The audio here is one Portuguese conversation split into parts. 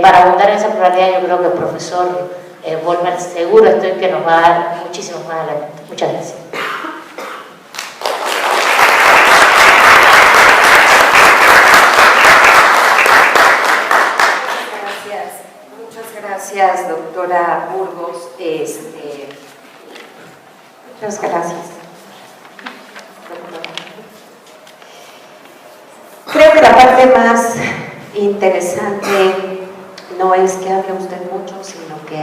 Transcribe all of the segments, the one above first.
Para abundar en esa pluralidad, yo creo que el profesor Vollmer seguro estoy que nos va a dar muchísimo más adelante. Muchas gracias. Muchas gracias, doctora Burgos. Muchas gracias. Creo que la parte más interesante no es que hable usted mucho, sino que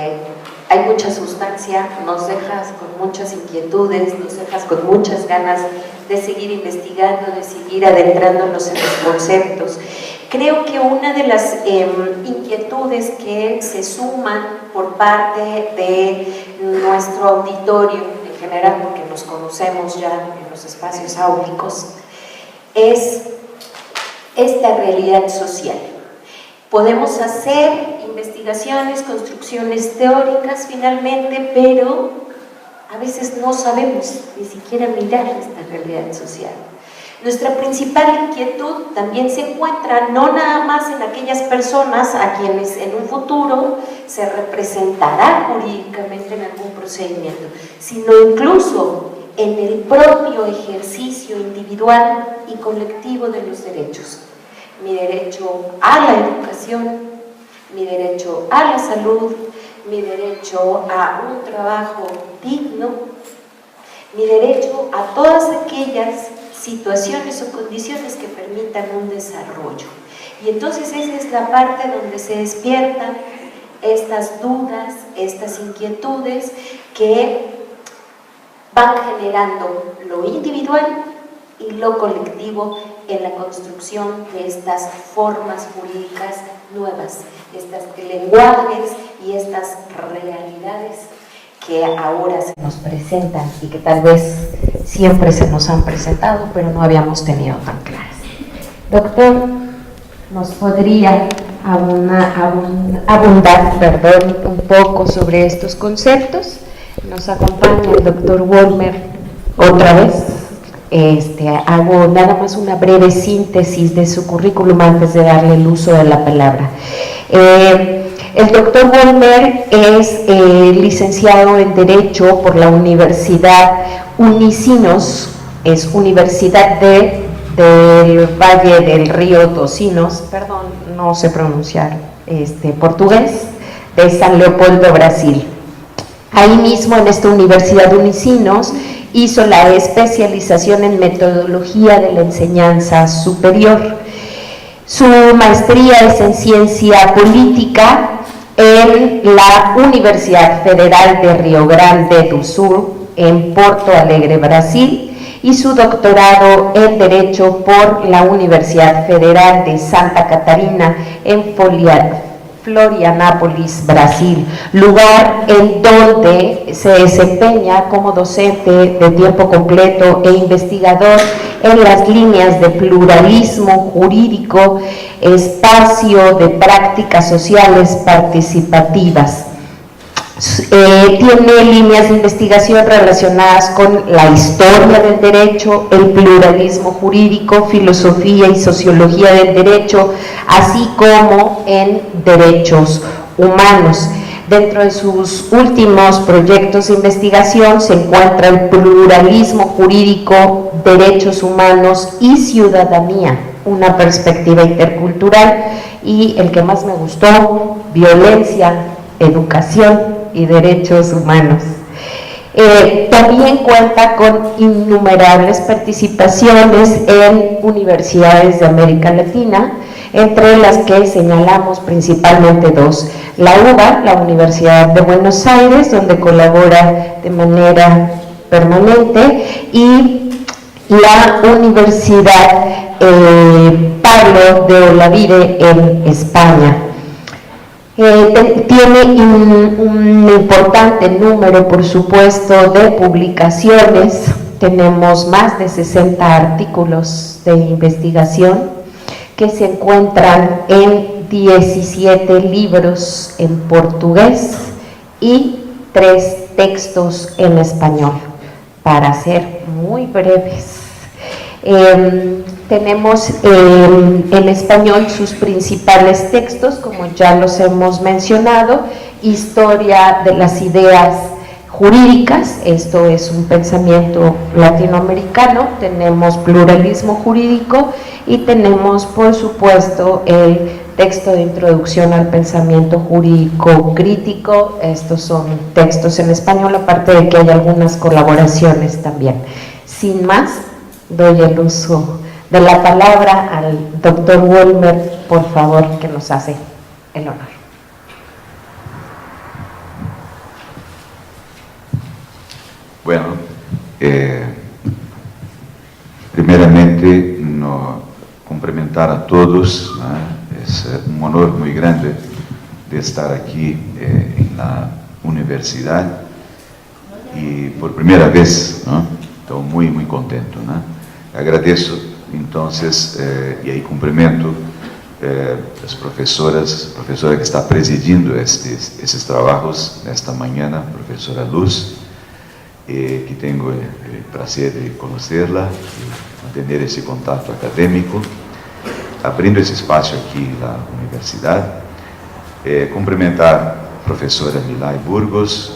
hay mucha sustancia, nos dejas con muchas inquietudes, nos dejas con muchas ganas de seguir investigando, de seguir adentrándonos en los conceptos. Creo que una de las inquietudes que se suman por parte de nuestro auditorio en general, porque nos conocemos ya en los espacios áulicos, es esta realidad social. Podemos hacer investigaciones, construcciones teóricas finalmente, pero a veces no sabemos ni siquiera mirar esta realidad social. Nuestra principal inquietud también se encuentra no nada más en aquellas personas a quienes en un futuro se representará jurídicamente en algún procedimiento, sino incluso en el propio ejercicio individual y colectivo de los derechos. Mi derecho a la educación, mi derecho a la salud, mi derecho a un trabajo digno, mi derecho a todas aquellas situaciones o condiciones que permitan un desarrollo. Y entonces esa es la parte donde se despiertan estas dudas, estas inquietudes que van generando lo individual y lo colectivo en la construcción de estas formas jurídicas nuevas, estos lenguajes y estas realidades que ahora se nos presentan y que tal vez siempre se nos han presentado, pero no habíamos tenido tan claras. Doctor, ¿nos podría abundar un poco sobre estos conceptos? Nos acompaña el doctor Vollmer otra vez. Hago nada más una breve síntesis de su currículum antes de darle el uso de la palabra. El doctor Vollmer es licenciado en Derecho por la Universidad Unicinos, es Universidad del Valle del Río dos Sinos, perdón, no sé pronunciar portugués, de San Leopoldo, Brasil. Ahí mismo en esta Universidad Unicinos hizo la especialización en metodología de la enseñanza superior. Su maestría es en ciencia política en la Universidad Federal de Río Grande do Sul, en Porto Alegre, Brasil, y su doctorado en Derecho por la Universidad Federal de Santa Catarina, en Florianópolis, Brasil, lugar en donde se desempeña como docente de tiempo completo e investigador en las líneas de pluralismo jurídico, espacio de prácticas sociales participativas. Tiene líneas de investigación relacionadas con la historia del derecho, el pluralismo jurídico, filosofía y sociología del derecho, así como en derechos humanos. Dentro de sus últimos proyectos de investigación se encuentra el pluralismo jurídico, derechos humanos y ciudadanía, una perspectiva intercultural, y el que más me gustó, violencia, educación y derechos humanos. También cuenta con innumerables participaciones en universidades de América Latina, entre las que señalamos principalmente dos: la UBA, la Universidad de Buenos Aires, donde colabora de manera permanente, y la Universidad Pablo de Olavide en España. Tiene un importante número, por supuesto, de publicaciones. Tenemos más de 60 artículos de investigación que se encuentran en 17 libros en portugués y 3 textos en español, para ser muy breves. Tenemos en español sus principales textos, como ya los hemos mencionado: Historia de las ideas jurídicas, esto es un pensamiento latinoamericano, tenemos Pluralismo jurídico y tenemos, por supuesto, el texto de Introducción al pensamiento jurídico crítico. Estos son textos en español, aparte de que hay algunas colaboraciones también. Sin más, doy el uso de la palabra al doctor Wollmer, por favor, que nos hace el honor. Bueno, primeramente, cumprimentar a todos, ¿no? Es un honor muy grande de estar aquí en la universidad y por primera vez, ¿no? Estoy muy, muy contento, ¿no? Agradezco, entonces, y ahí cumprimento las profesoras que está presidindo esses trabajos esta mañana, profesora Luz, que tengo el placer de conocerla, de tener ese contacto académico, abrindo esse espaço aqui na universidade. Cumprimentar a professora Milay Burgos,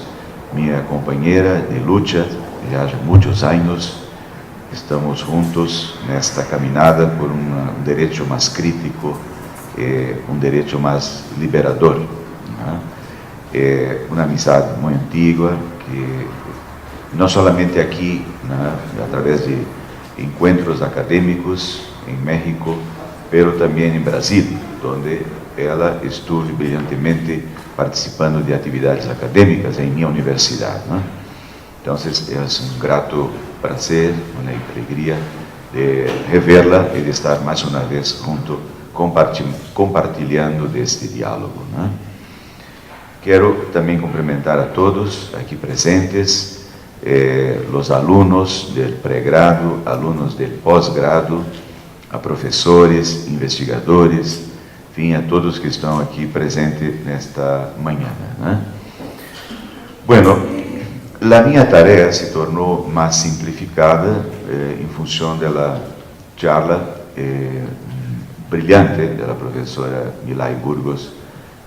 minha companheira de luta, já há muitos anos. Estamos juntos nesta caminhada por um direito mais crítico, um direito mais liberador. Uma amizade muito antiga, que não somente aqui, através de encontros acadêmicos em México, pero também em Brasil, onde ela estuve brilhantemente participando de atividades acadêmicas em minha universidade. Então, é um grato prazer, uma alegria de revê-la e de estar mais uma vez junto, compartilhando deste diálogo. Quero também cumprimentar a todos aqui presentes, os alunos do pré-grado, alunos do pós-grado, a professores, investigadores, enfim, a todos que estão aqui presentes nesta manhã. Bueno, a minha tarefa se tornou mais simplificada em função da charla brilhante da professora Milay Burgos,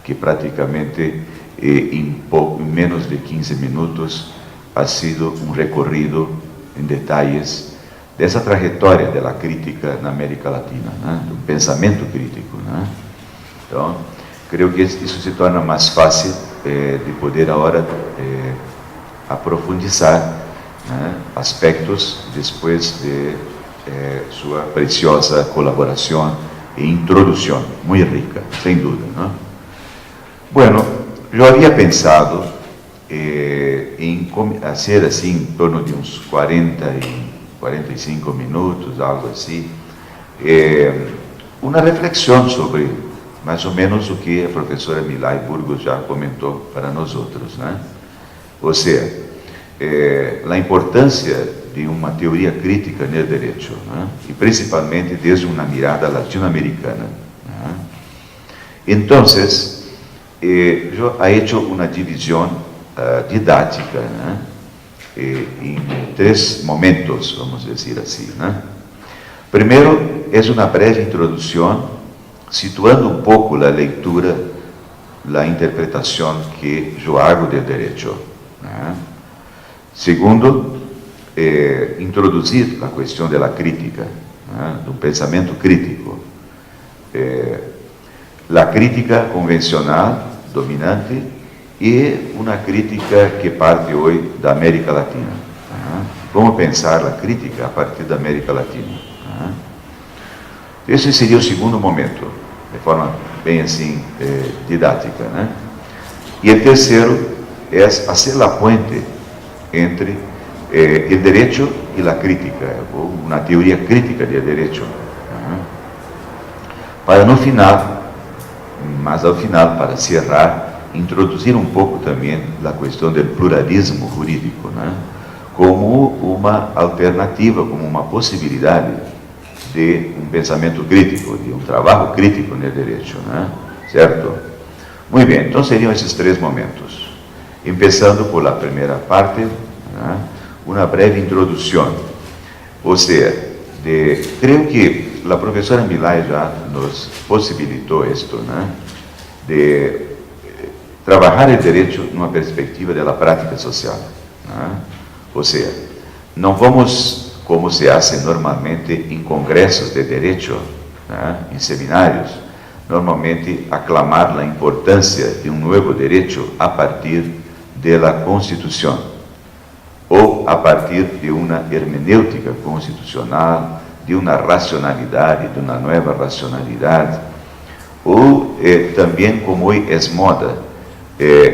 que praticamente em menos de 15 minutos ha sido um recorrido em detalhes dessa trajetória da crítica na América Latina, do pensamento crítico. Então, creio que isso se torna mais fácil de poder agora aprofundizar aspectos depois de sua preciosa colaboração e introdução, muito rica, sem dúvida. Bueno, eu havia pensado em fazer assim, em torno de uns 45 minutos, algo assim, uma reflexão sobre mais ou menos o que a professora Milay Burgos já comentou para nós outros, ou seja, a importância de uma teoria crítica no direito, e principalmente desde uma mirada latino-americana. Então, eu he hecho uma divisão didática em 3 momentos, vamos dizer assim. Primeiro, é uma breve introdução, situando um pouco a leitura, a interpretação que eu hago do direito. Segundo, introduzir a questão da crítica, do pensamento crítico. A crítica convencional, dominante, e uma crítica que parte hoje da América Latina. Como pensar a crítica a partir da América Latina? Esse seria o segundo momento, de forma bem assim didática. E o terceiro é fazer a ponte entre o direito e a crítica, ou uma teoria crítica do direito. Para no final, mas ao final, para cerrar, introduzir um pouco também a questão do pluralismo jurídico, como uma alternativa, como uma possibilidade de um pensamento crítico, de um trabalho crítico no direito, certo? Muito bem, então seriam esses 3 momentos. Começando por a primeira parte, uma breve introdução, ou seja, creio que la profesora Milay ya nos posibilitó esto, ¿no? De trabajar el derecho en una perspectiva de la práctica social, ¿no? O sea, no vamos, como se hace normalmente en congresos de derecho, ¿no? En seminarios, normalmente aclamar la importancia de un nuevo derecho a partir de la Constitución o a partir de una hermenéutica constitucional, de una racionalidad, de una nueva racionalidad, o también, como hoy es moda,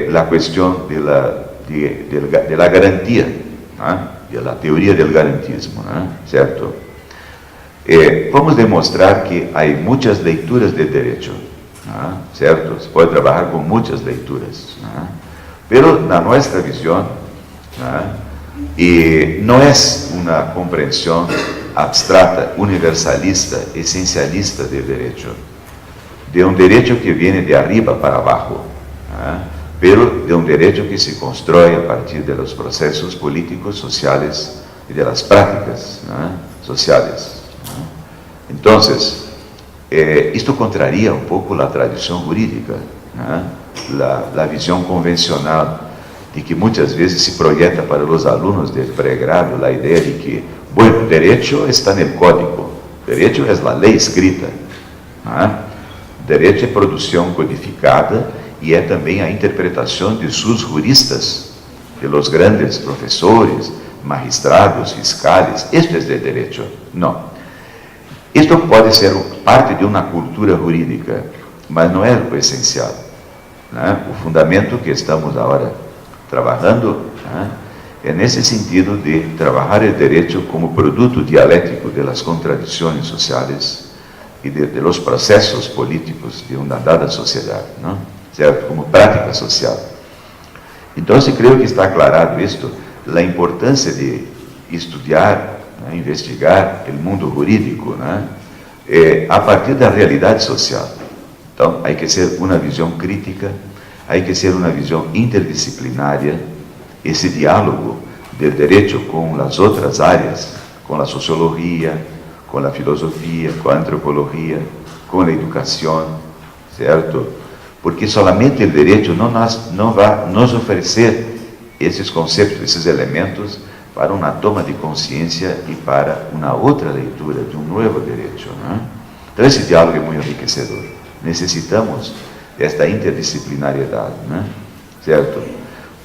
la cuestión de la garantía, ¿no? De la teoría del garantismo, ¿no? ¿Cierto? Vamos demostrar que hay muchas lecturas de derecho, ¿no? ¿Cierto? Se puede trabajar con muchas lecturas, ¿no? Pero na nuestra visión, ¿no? No es una comprensión abstrata, universalista, esencialista del derecho, de un derecho que viene de arriba para abajo, pero de un derecho que se construye a partir de los procesos políticos, sociales y de las prácticas sociales. Entonces, esto contraría un poco la tradición jurídica, la visión convencional de que muchas veces se proyecta para los alumnos del pregrado la idea de que, bueno, derecho está en el código, derecho es la ley escrita, derecho é produção codificada e é também a interpretação de seus juristas, de los grandes professores, magistrados, fiscales. Esto es de derecho. Não. Isto pode ser parte de uma cultura jurídica, mas não é o essencial, né? O fundamento que estamos agora trabalhando, né, é nesse sentido de trabalhar o direito como produto dialético de las contradições sociais e de los processos políticos de uma dada sociedade, não? Certo? Como prática social. Então, eu creio que está aclarado isto, a importância de estudar, né, investigar o mundo jurídico, né, a partir da realidade social. Então, há que ser uma visão crítica, há que ser uma visão interdisciplinária, esse diálogo do direito com as outras áreas, com a sociologia, com a filosofia, com a antropologia, com a educação, certo? Porque solamente o direito não vai nos oferecer esses conceitos, esses elementos para uma toma de consciência e para uma outra leitura de um novo direito, né? Então, esse diálogo é muito enriquecedor. Necessitamos desta interdisciplinariedade, né? Certo?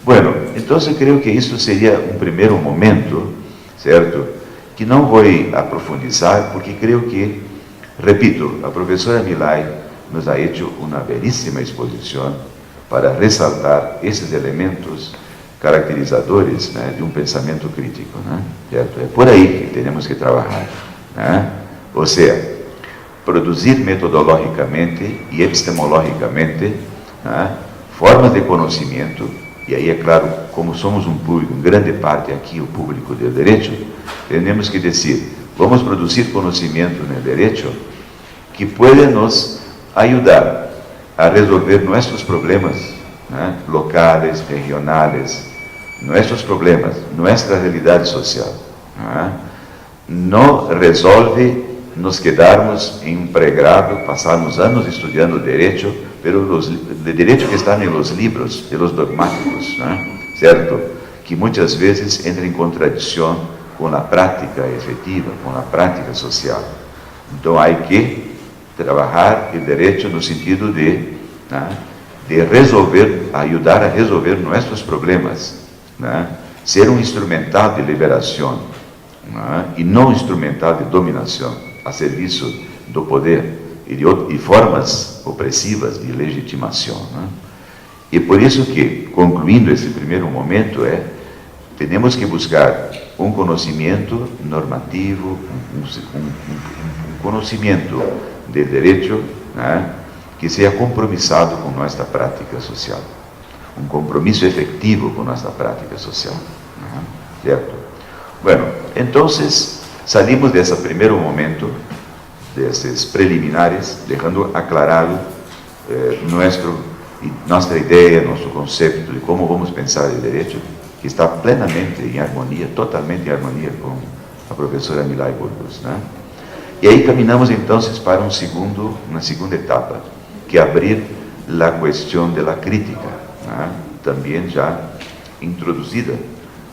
Bueno, então eu creio que isso seria um primeiro momento, certo? Que não vou aprofundizar, porque creio que, repito, a professora Milay nos ha hecho uma belíssima exposição para ressaltar esses elementos caracterizadores, né, de um pensamento crítico, né? Certo? É por aí que temos que trabalhar, né? Ou seja, produzir metodologicamente e epistemologicamente, né, formas de conhecimento, e aí é claro, como somos um público, em grande parte aqui o público do direito, temos que dizer, vamos produzir conhecimento no direito que pode nos ajudar a resolver nossos problemas, né, locais, regionais, nossos problemas, nossa realidade social. Né? Não resolve nos quedarmos em um pregrado, passarmos anos estudando direito, o direito que está nos livros de los dogmáticos, né? Certo? Que muitas vezes entra em contradição com a prática efetiva, com a prática social. Então, há que trabalhar o direito no sentido de, né, de resolver, ajudar a resolver nossos problemas, né? Ser um instrumental de liberação, né? E não instrumental de dominação, a serviço do poder e formas opressivas de legitimação, né? E por isso que, concluindo esse primeiro momento, temos que buscar um conhecimento normativo, um conhecimento de direito, né, que seja compromissado com nossa prática social, um compromisso efetivo com nossa prática social, né? Certo? Bueno, então salimos desse primeiro momento, desses preliminares, deixando aclarado nossa ideia, nosso conceito de como vamos pensar o direito, que está plenamente em harmonia, totalmente em harmonia com a professora Milay Burgos, né? E aí caminhamos então para uma segunda etapa, que é abrir a questão da crítica, né? Também já introduzida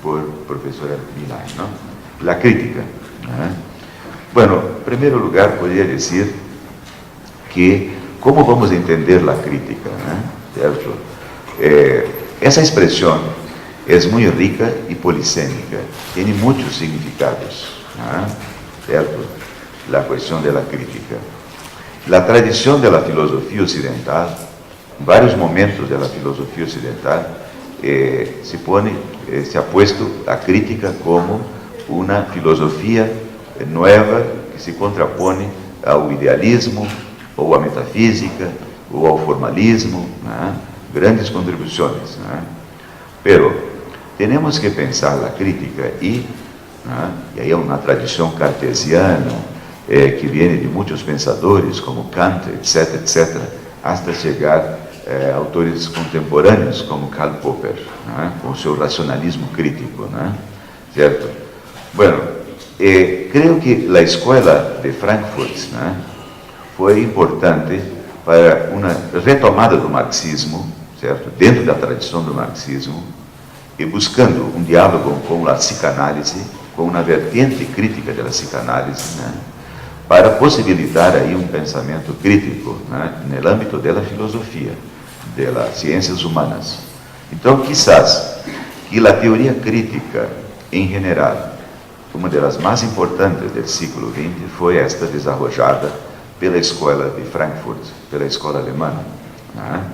por professora Milay, ¿no? A crítica, né? Bueno, em primeiro lugar, poderia dizer que como vamos entender a crítica, né? Certo? Essa expressão é muito rica e polissêmica, tem muitos significados, né? Certo? A questão da crítica. A tradição da filosofia ocidental, em vários momentos da filosofia ocidental, se ha puesto a crítica como uma filosofia nova que se contrapõe ao idealismo, ou à metafísica, ou ao formalismo, né? Grandes contribuições, né? Pero temos que pensar a crítica e aí é uma tradição cartesiana que vem de muitos pensadores como Kant, etc, etc, até chegar a autores contemporâneos como Karl Popper, né? Com seu racionalismo crítico, né? Certo? Bueno, creio que a escola de Frankfurt, né, foi importante para uma retomada do marxismo, certo? Dentro da tradição do marxismo, e buscando um diálogo com a psicanálise, com uma vertente crítica da psicanálise, né? Para possibilitar aí um pensamento crítico, né? No âmbito da filosofia, das ciências humanas. Então, quizás que a teoria crítica, em geral, uma das mais importantes do século XX, foi esta desarrollada pela escola de Frankfurt, pela escola alemã, né?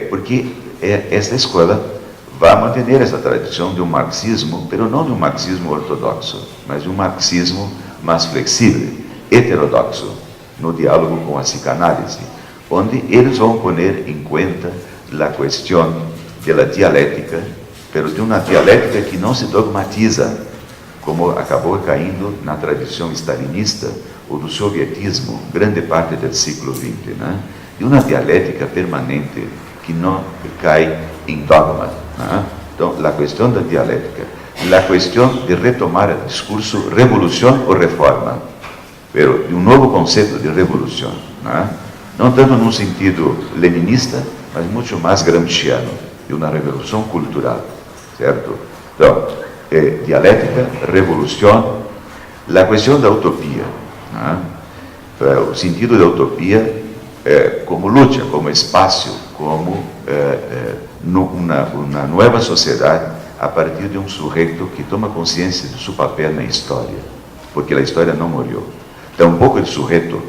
Porque esta escola vai manter essa tradição de um marxismo, mas não de um marxismo ortodoxo, mas de um marxismo mais flexível, heterodoxo, no diálogo com a psicanálise, onde eles vão pôr em conta a questão da dialética, mas de uma dialética que não se dogmatiza, como acabou caindo na tradição stalinista ou do sovietismo, grande parte do século XX, né? E uma dialética permanente que não cai em dogma, né? Então, a questão da dialética, a questão de retomar o discurso revolução ou reforma, pero de um novo conceito de revolução, né? Não tanto num sentido leninista, mas muito mais gramsciano, de uma revolução cultural, certo? Então, dialética, revolução, a questão da utopia, né? O sentido da utopia como luta, como espaço, como uma nova sociedade a partir de um sujeito que toma consciência de seu papel na história, porque a história não morreu. Tampouco o sujeito,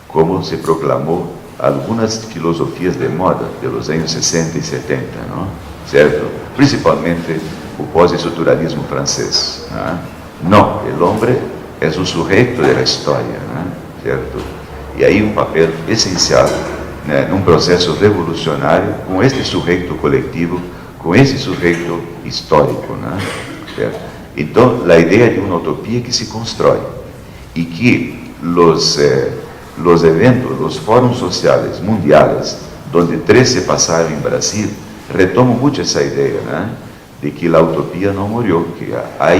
como se proclamou algumas filosofias de moda dos anos 60 e 70, não? Certo? Principalmente o pós-estruturalismo francês. Não, o homem é o sujeito da história, né? Certo? E aí um papel essencial, né, num processo revolucionário com este sujeito coletivo, com esse sujeito histórico, né? Certo? Então, a ideia de uma utopia que se constrói e que os eventos, os fóruns sociais mundiais, onde 3 se passaram em Brasil, retomam muito essa ideia, né? De que a utopia não morreu, que há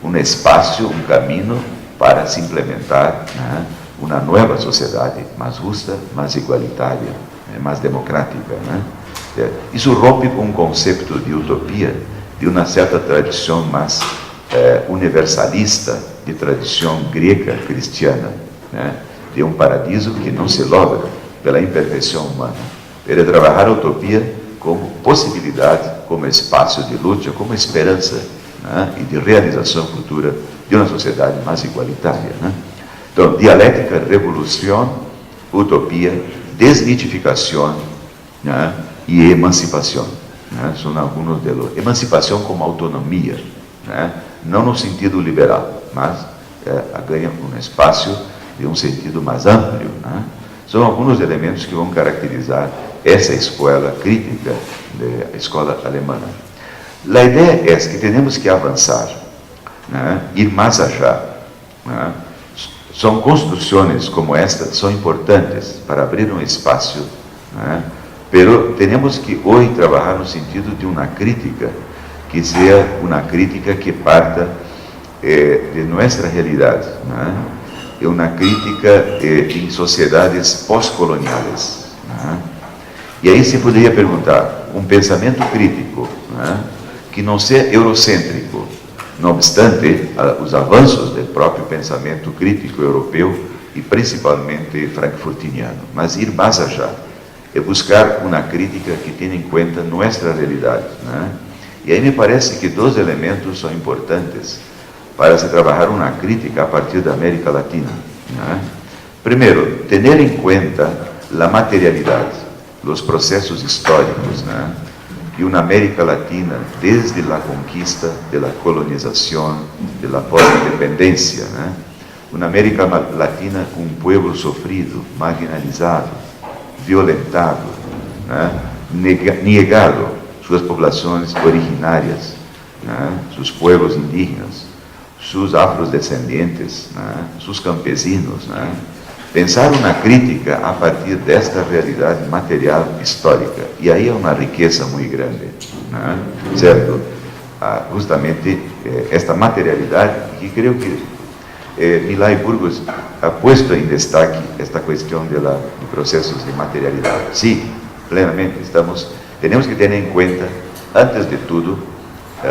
um espaço, um caminho para se implementar, né, uma nova sociedade mais justa, mais igualitária, mais democrática, né? Isso rompe com um conceito de utopia de uma certa tradição mais universalista, de tradição grega cristiana, né? De um paradiso que não se logra pela imperfeição humana. Ele trabalhar a utopia como possibilidade, como espaço de luta, como esperança, né? E de realização futura de uma sociedade mais igualitária, né? Então, dialética, revolução, utopia, desmitificação, né? E emancipação, né? São alguns deles. Emancipação como autonomia, né? Não no sentido liberal, mas ganha um espaço de um sentido mais amplo, né? São alguns elementos que vão caracterizar essa escola crítica da escola alemã. A ideia é que temos que avançar, né? Ir mais allá, né? São construções como esta, são importantes para abrir um espaço, né? Pero temos que hoje trabalhar no sentido de uma crítica que seja uma crítica que parta de nossa realidade, né? é uma crítica em sociedades pós-coloniais. E aí se poderia perguntar, um pensamento crítico que não seja eurocêntrico, não obstante os avanços do próprio pensamento crítico europeu e principalmente frankfurtiniano, mas ir mais allá, é buscar uma crítica que tenha em conta nossa realidade. E aí me parece que dois elementos são importantes para se trabalhar uma crítica a partir da América Latina. Primeiro, ter em conta a materialidade, os processos históricos, e uma América Latina, desde a conquista, da colonização, da pós-independência, uma América Latina com um povo sofrido, marginalizado, violentado, negado suas populações originárias, seus povos indígenas, seus afrodescendentes, seus campesinos. Pensar uma crítica a partir desta realidade material histórica. E aí é uma riqueza muito grande. Certo? Justamente esta materialidade, que creio que Milá e Burgos ha posto em destaque esta questão de processos de materialidade. Sim, plenamente. Temos que ter em conta, antes de tudo,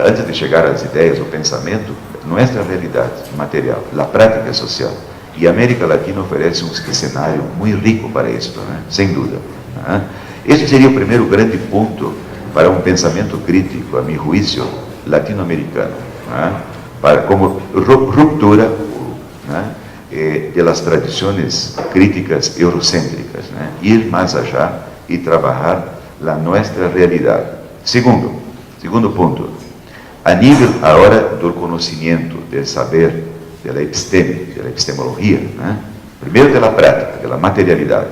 antes de chegar às ideias, ao pensamento, nossa realidade material, a prática social. E a América Latina oferece um cenário muito rico para isso, sem dúvida. Esse seria o primeiro grande ponto para um pensamento crítico, a meu juízo, latino-americano, como ruptura de las tradições críticas eurocêntricas, ir mais allá e trabalhar a nossa realidade. Segundo ponto, a nível agora do conhecimento, do saber, da epistemologia, primeiro da prática, da materialidade,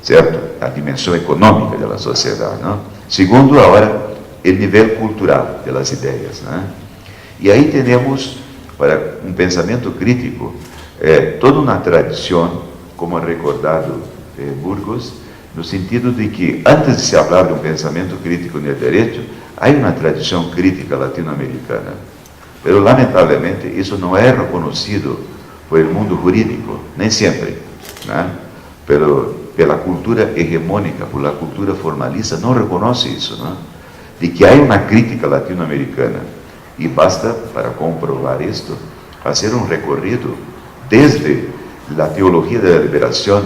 certo? A dimensão econômica da sociedade, segundo, agora, o nível cultural das ideias, E aí temos, para um pensamento crítico, toda uma tradição, como recordado Burgos, no sentido de que, antes de se falar de um pensamento crítico no direito, há uma tradição crítica latino-americana. Mas, lamentavelmente, isso não é reconhecido pelo mundo jurídico, nem sempre. Pela cultura hegemônica, pela cultura formalista, não reconhece isso, de que há uma crítica latino-americana. E basta, para comprovar isto, fazer um recorrido desde a teologia da liberação,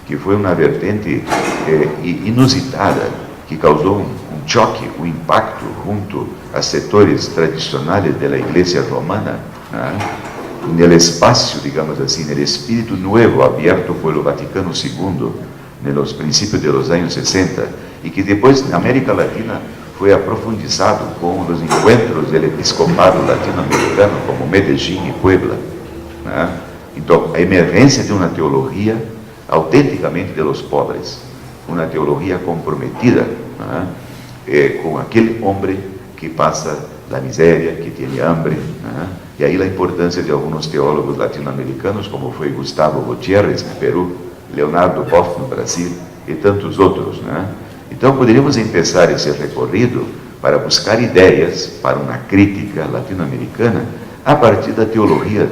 que foi uma vertente inusitada, que causou um choque, um impacto junto a setores tradicionais da Igreja Romana, no espaço, digamos assim, no espírito novo aberto pelo Vaticano II, nos princípios dos anos 60, e que depois na América Latina foi aprofundizado com os encontros do episcopado latino-americano, como Medellín e Puebla. Então, a emergência de uma teologia autenticamente de los pobres, uma teologia comprometida com aquele homem que passa a miséria, que tem hambre, e aí a importância de alguns teólogos latino-americanos, como foi Gustavo Gutiérrez, no Peru, Leonardo Boff, no Brasil, e tantos outros. Então, poderíamos começar esse recorrido para buscar ideias para uma crítica latino-americana a partir da teologia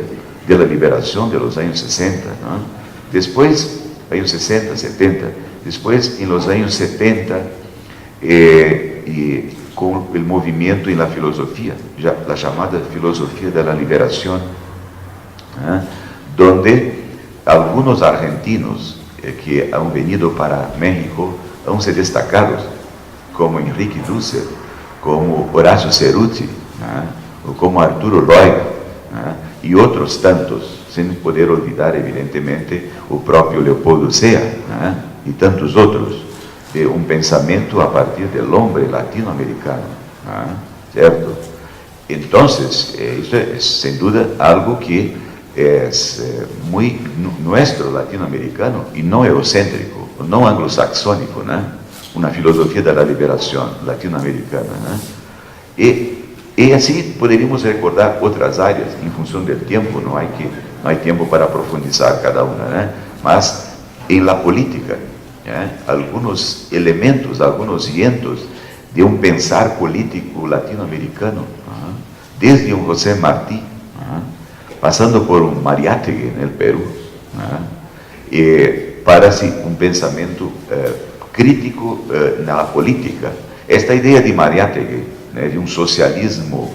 da liberação dos anos 60. Depois, anos 60, 70, depois, em los anos 70, e com o movimento e a filosofia, a chamada filosofia da liberação, onde alguns argentinos que han venido para México han se destacado, como Enrique Dussel, como Horacio Ceruti, ou como Arturo Roig, e outros tantos, sem poder olvidar, evidentemente, o próprio Leopoldo Sea, e tantos outros, de um pensamento a partir do homem latino-americano, certo? Então, isso é, sem dúvida, algo que é muito nosso latino-americano e não eurocêntrico, não anglo-saxônico, uma filosofia da liberação latino-americana. E assim poderíamos recordar outras áreas, em função do tempo, não há tempo para profundizar cada uma, mas em la política, alguns elementos, alguns vientos de um pensar político latino-americano, desde um José Martí, passando por um Mariátegui no Peru, para-se um pensamento crítico na política. Esta ideia de Mariátegui, de um socialismo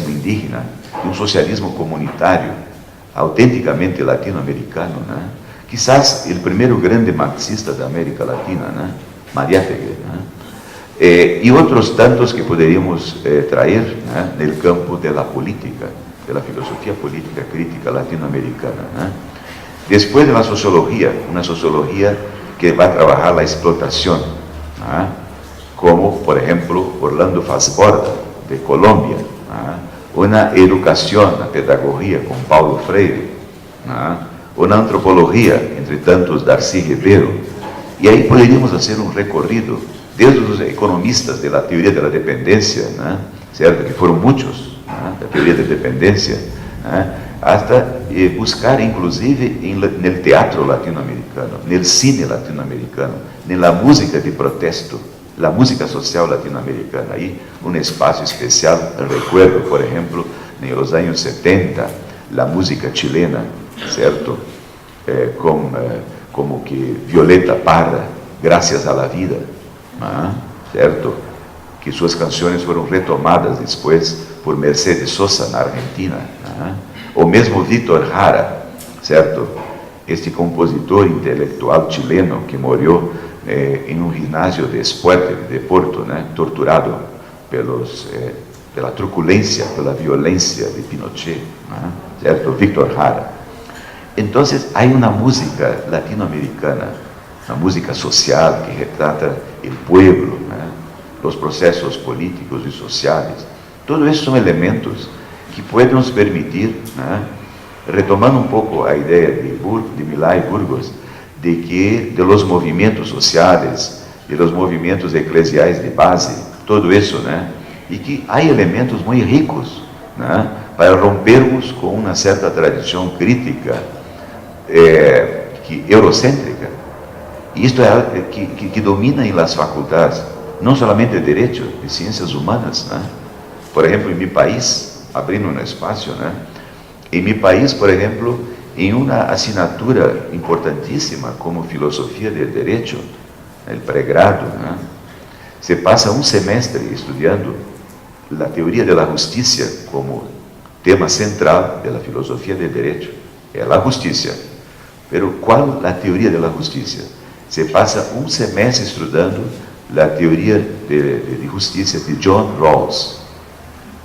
indígena, de um socialismo comunitário, autenticamente latino-americano, quizás o primeiro grande marxista da América Latina, Mariátegui, e outros tantos que poderíamos trazer no campo da política, da filosofia política crítica latino-americana. Depois da sociologia, uma sociologia que vai trabalhar a explotação, como, por exemplo, Orlando Fassborda, de Colômbia, uma educação, na pedagogia, com Paulo Freire, uma antropologia, entre tantos, Darcy Ribeiro, e aí poderíamos fazer um recorrido desde os economistas da teoria da dependência, certo? Que foram muitos, da teoria da dependência, até buscar, inclusive, no teatro latino-americano, no cine latino-americano, na música de protesto, la música social latino-americana. Aí, um espaço especial, recuerdo, por exemplo, nos anos 70, a música chilena, certo? Como que Violeta Parra, Gracias a la Vida, certo? Que suas canções foram retomadas depois por Mercedes Sosa na Argentina, ou mesmo Vítor Jara, certo? Este compositor intelectual chileno que morreu em um ginásio de esporte de Porto, torturado pela truculência, pela violência de Pinochet, certo? Vítor Jara. Então, há uma música latino-americana, uma música social que retrata o pueblo, os processos políticos e sociais. Todos esses são elementos que podem nos permitir, retomando um pouco a ideia de Milá e Burgos, de los movimentos sociais, de los movimentos eclesiais de base, todo isso, e que há elementos muito ricos, para rompermos com uma certa tradição crítica eurocêntrica. E isto é algo que domina em las faculdades, não somente de direito, de ciências humanas. Por exemplo, em meu país, abrindo um espaço, em meu país, por exemplo, em uma assinatura importantíssima como filosofia do direito, o pré-grado, se passa um semestre estudando a teoria da justiça como tema central da filosofia do direito. É a justiça. Pero qual a teoria da justiça? Se passa um semestre estudando a teoria de justiça de John Rawls.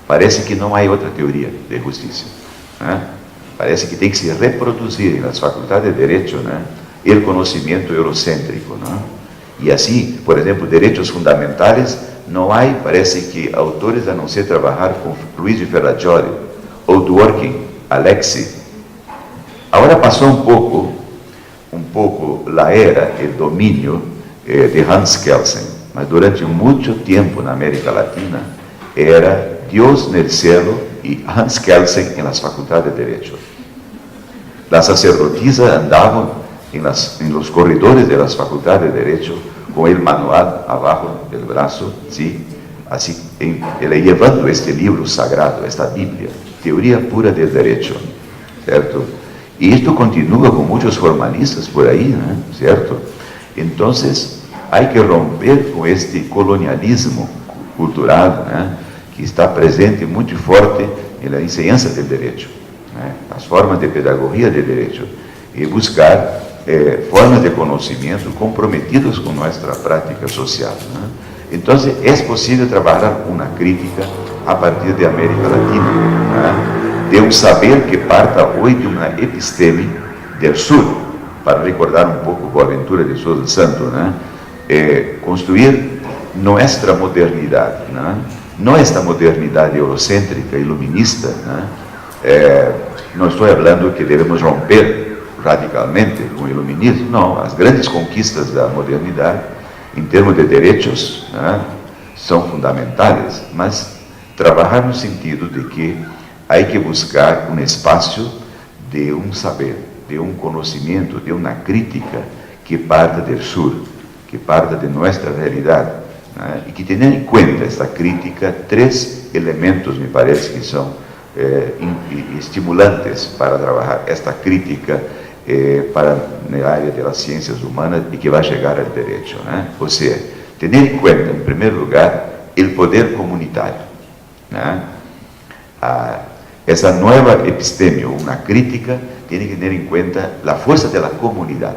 Parece que não há outra teoria de justiça. Parece que tem que se reproduzir nas faculdades de direito, o conhecimento eurocêntrico. E assim, por exemplo, direitos fundamentais, não há, parece que, autores a não ser trabalhar com Luigi Ferrajoli ou Dworkin, Alexi. Agora passou um pouco a era, o domínio de Hans Kelsen, mas durante muito tempo na América Latina era Deus no cielo e Hans Kelsen em las faculdades de direito. Las sacerdotisas andavam em los corredores de las faculdades de direito com o manual abaixo do braço, ¿sí? Assim, levando este livro sagrado, esta Bíblia, teoria pura do direito, certo? E isto continua com muitos formalistas por aí, certo? Então, há que romper com este colonialismo cultural, que está presente muito forte na enseñança do direito, as formas de pedagogia do direito, e buscar formas de conhecimento comprometidas com nossa prática social. Então, é possível trabalhar uma crítica a partir de América Latina, de um saber que parta hoje de uma episteme do sul, para recordar um pouco Boaventura de Souza Santo, construir nossa modernidade, não esta modernidade eurocêntrica, iluminista. Não estou falando que devemos romper radicalmente com o iluminismo, não. As grandes conquistas da modernidade, em termos de direitos, são fundamentais, mas trabalhar no sentido de que há que buscar um espaço de um saber, de um conhecimento, de uma crítica que parta do sur, que parta de nossa realidade, e que tenha em conta esta crítica três elementos, me parece que são estimulantes para trabajar esta crítica para el área de las ciencias humanas y que va a llegar al derecho, ¿no? O sea, tener en cuenta, en primer lugar, el poder comunitario, ¿no? Esa nueva epistemia, una crítica, tiene que tener en cuenta la fuerza de la comunidad,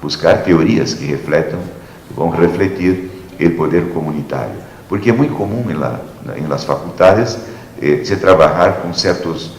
buscar teorías que refletan, que van a refletir el poder comunitario, porque es muy común en las facultades se trabajar con ciertos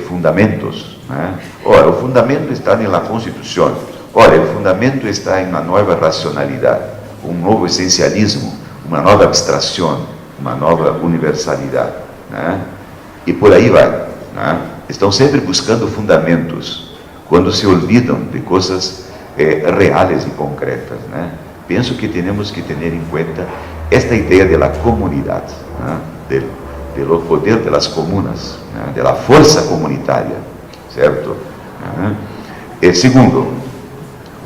fundamentos, ¿no? Ora, el fundamento está en la Constitución, ora, el fundamento está en la nueva racionalidad, un nuevo esencialismo, una nueva abstracción, una nueva universalidad, ¿no? E por aí vai, né? Estão sempre buscando fundamentos, quando se olvidam de coisas reais e concretas, né? Penso que temos que ter em conta esta ideia da comunidade, né? do poder das comunas, né? Da força comunitária, certo? Segundo,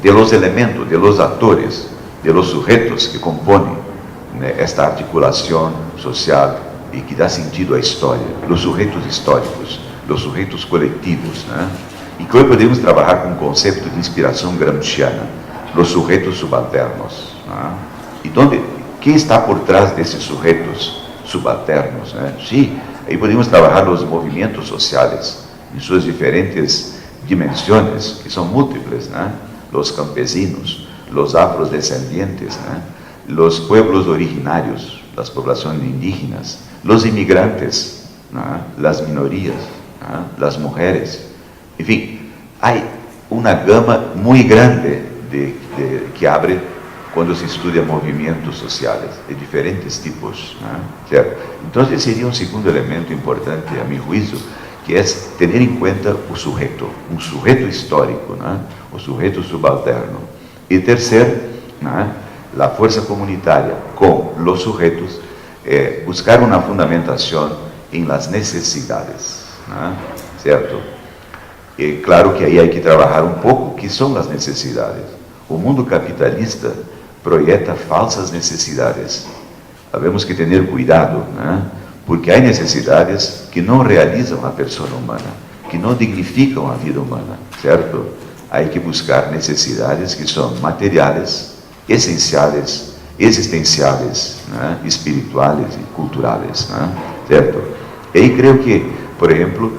de los elementos, de los atores, de los sujetos que compõem, né, esta articulação social e que dá sentido à história, os sujeitos históricos, os sujeitos coletivos, né? E que hoje podemos trabalhar com o conceito de inspiração gramsciana, os sujeitos subalternos, né? E quem está por trás desses sujeitos subalternos, né? Sim, aí podemos trabalhar os movimentos sociais em suas diferentes dimensões, que são múltiples, né? Os campesinos, os afrodescendientes, né? Os pueblos originários, as populações indígenas, los inmigrantes, ¿no? Las minorías, ¿no? Las mujeres, en fin, hay una gama muy grande que abre cuando se estudia movimientos sociales de diferentes tipos, ¿no? ¿Cierto? Entonces sería un segundo elemento importante a mi juicio, que es tener en cuenta un sujeto histórico, ¿no? O sujeto subalterno. Y tercero, ¿no? La fuerza comunitaria con los sujetos, buscar una fundamentación en las necesidades, ¿no? ¿Cierto? Claro que ahí hay que trabajar un poco qué son las necesidades. O mundo capitalista proyecta falsas necesidades. Habemos que tener cuidado, ¿no? Porque hay necesidades que no realizan a persona humana, que no dignifican a vida humana, ¿cierto? Hay que buscar necesidades que son materiales, esenciales, existenciales, ¿no? Espirituales y culturales, ¿no? ¿Cierto? Y ahí creo que, por ejemplo,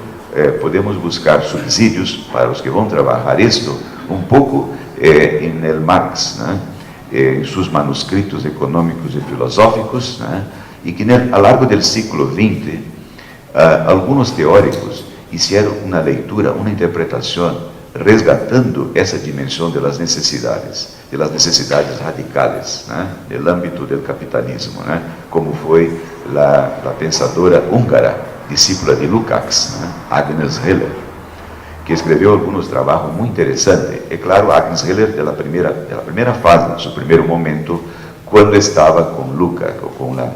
podemos buscar subsidios para los que van a trabajar esto, un poco en el Marx, ¿no? En sus manuscritos económicos y filosóficos, ¿no? Y que a lo largo del siglo XX, algunos teóricos hicieron una lectura, una interpretación, resgatando essa dimensão das necessidades radicais, né, no âmbito do capitalismo, né, como foi a pensadora húngara, discípula de Lukács, né, Agnes Heller, que escreveu alguns trabalhos muito interessantes. É claro, Agnes Heller da primeira fase, no seu primeiro momento, quando estava com Lukács, com a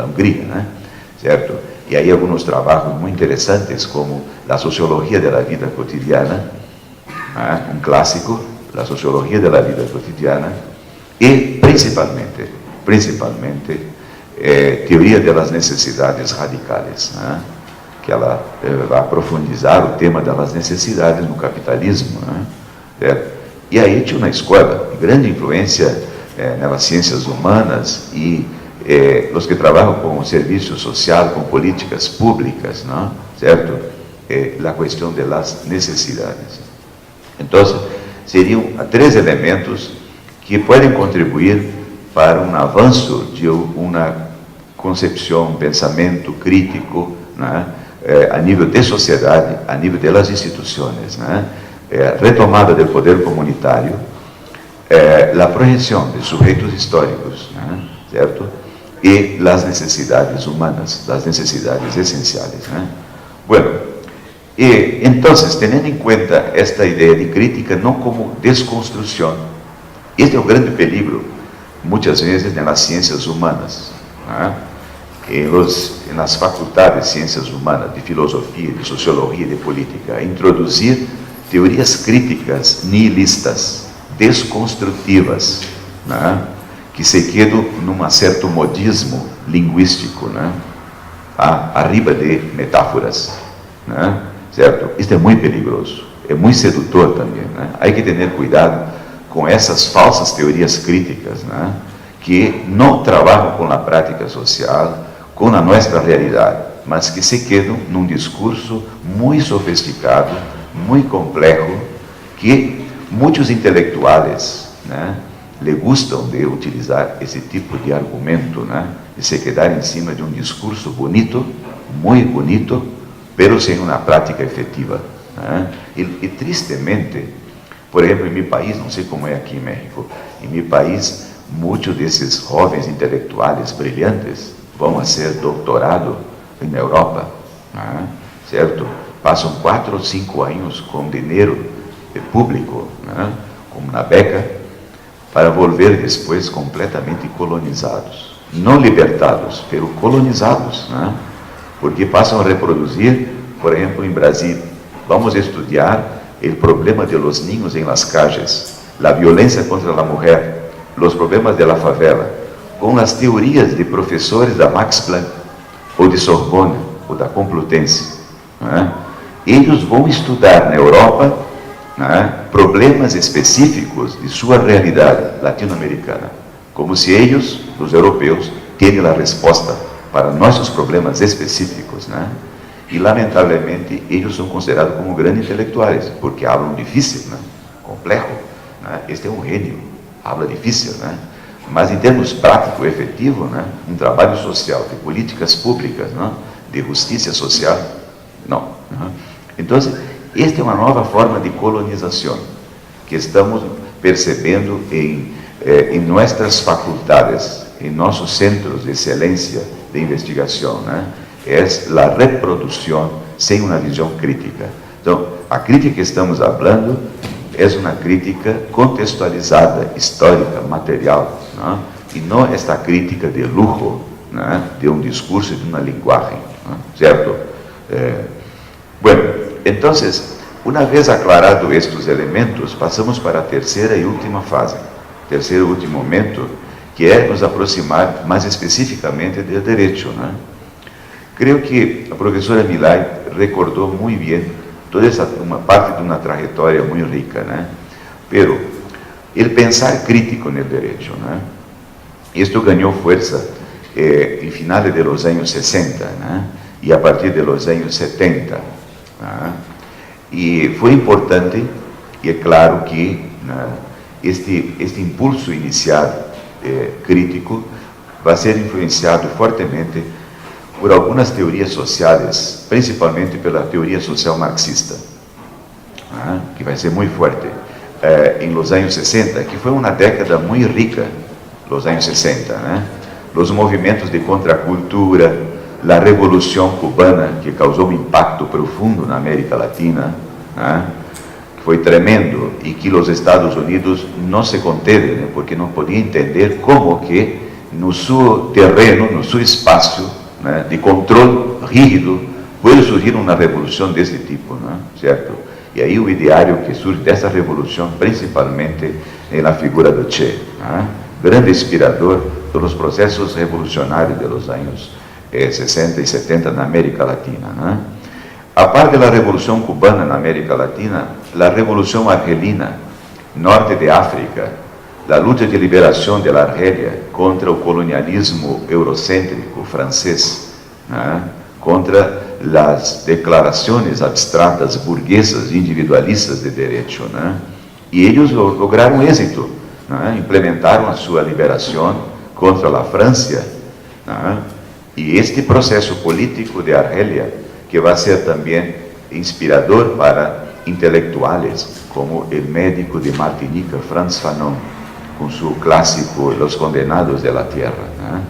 Hungria, né, certo? E aí alguns trabalhos muito interessantes, como a sociologia da vida cotidiana, un clásico, la sociología de la vida cotidiana, y principalmente teoría de las necesidades radicales, que ela vai profundizar o tema das necessidades no capitalismo, e aí tinha uma escola de grande influência nas ciências humanas e os que trabalham com o serviço social, com políticas públicas, ¿no? ¿Cierto? La questão de las necessidades. Então, seriam 3 elementos que podem contribuir para um avanço de uma concepção, pensamento crítico, né? A nível de sociedade, a nível das instituições, né? Retomada do poder comunitário, a projeção de sujeitos históricos, né? Certo? E as necessidades humanas, as necessidades essenciais, né? Bueno, e, então, tendo em conta esta ideia de crítica não como desconstrução, este é o grande peligro, muitas vezes, nas ciências humanas, né? Nas faculdades de ciências humanas, de filosofia, de sociologia, de política, introduzir teorias críticas nihilistas, desconstrutivas, né? Que se quedam num certo modismo linguístico, né? arriba de metáforas, né? Certo? Isto é muito perigoso, é muito sedutor também, né? Há que ter cuidado com essas falsas teorias críticas, né? Que não trabalham com a prática social, com a nossa realidade, mas que se quedam num discurso muito sofisticado, muito complexo, que muitos intelectuais, né, le gustam de utilizar esse tipo de argumento, né, de se quedar em cima de um discurso bonito, muito bonito, pero sem uma prática efetiva, né? E tristemente, por exemplo, em meu país, não sei como é aqui em México, em meu país, muitos desses jovens intelectuais brilhantes vão a ser doutorado na Europa, né? Certo? Passam 4 ou 5 anos com dinheiro público, né? Como na beca, para volver depois completamente colonizados. Não libertados, pero colonizados, né? Porque passam a reproduzir, por exemplo, em Brasil, vamos estudar o problema de los niños em las calles, a violência contra a mulher, os problemas de la favela, com as teorias de professores da Max Planck, ou de Sorbonne, ou da Complutense, né? Eles vão estudar na Europa, né, problemas específicos de sua realidade latino-americana, como se eles, os europeus, têm a resposta para nossos problemas específicos, né? E, lamentavelmente, eles são considerados como grandes intelectuais, porque hablam difícil, né? Complexo, né? Este é um gênio, habla difícil, né? Mas, em termos práticos e efetivos, né? Um trabalho social, de políticas públicas, né? De justiça social, não. Né? Então, esta é uma nova forma de colonização que estamos percebendo em nossas faculdades, em nossos centros de excelência de investigação, né? É a reprodução sem uma visão crítica. Então, a crítica que estamos falando é uma crítica contextualizada, histórica, material, né? E não esta crítica de luxo, né? De um discurso e de uma linguagem, né? Certo? Bueno, então, uma vez aclarado estes elementos, passamos para a terceira e última fase, terceiro e último momento, que é nos aproximar mais especificamente do direito, né? Creio que a professora Milay recordou muito bem toda essa uma parte de uma trajetória muito rica, né? Pero o pensar crítico no direito, né? Isto ganhou força em finais de los anos 60, né? E a partir de los anos 70, né? E foi importante, e é claro que, né, este impulso inicial crítico vai ser influenciado fortemente por algumas teorias sociais, principalmente pela teoria social marxista, né, que vai ser muito forte em los anos 60, que foi uma década muito rica, los anos 60, né? Os movimentos de contracultura, a Revolução Cubana, que causou um impacto profundo na América Latina, né? Que foi tremendo, e que os Estados Unidos não se conteve, né? Porque não podia entender como que no seu terreno, no seu espaço, né, de controle rígido, pode surgir uma revolução desse tipo, né? Certo? E aí o ideário que surge dessa revolução, principalmente na figura do Che, né? Grande inspirador dos processos revolucionários dos anos 60 e 70 na América Latina, né? A par da Revolução Cubana na América Latina, a Revolução Argelina, norte de África, a luta de liberação da Argélia contra o colonialismo eurocêntrico francês, né? Contra as declarações abstratas burguesas individualistas de direito, né? E eles lograram êxito, né? Implementaram a sua liberação contra a França, né? E este processo político de Argélia, que vai ser também inspirador para intelectuais como o médico de Martinica, Frantz Fanon, com seu clássico Los Condenados de la Tierra, né?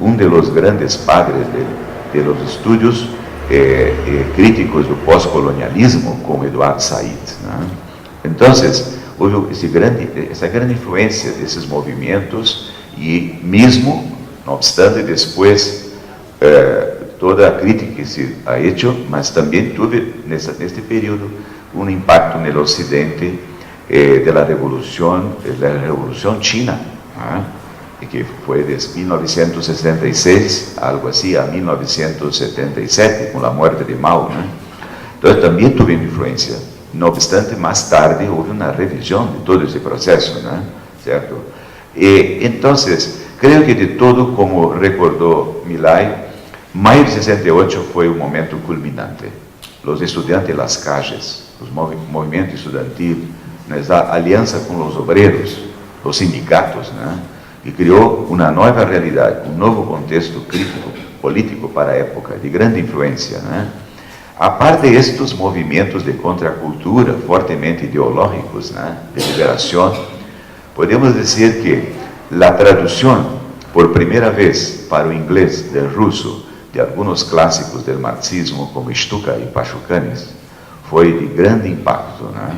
Um dos grandes padres de los estudos críticos do pós-colonialismo, como Eduard Said, né? Então, houve essa grande influência desses movimentos, e mesmo, não obstante, depois toda a crítica que se ha hecho, mas também teve neste período um impacto no Ocidente da Revolução China, né? que foi de 1966, algo assim, a 1977, com a morte de Mao, né? Então, também teve influência. No obstante, mais tarde, houve uma revisão de todo esse processo, né? Certo? E, então, creio que de todo, como recordou Milay, maio de 68 foi o momento culminante. Os estudantes nas calles, os movimentos estudantil, a aliança com os obreiros, os sindicatos, né? E criou uma nova realidade, um novo contexto crítico, político para a época, de grande influência, né? A parte destes movimentos de contracultura fortemente ideológicos, né? De liberação, podemos dizer que a tradução, por primeira vez para o inglês do russo, de alguns clássicos do marxismo, como Stuka e Pachucanes, foi de grande impacto, né?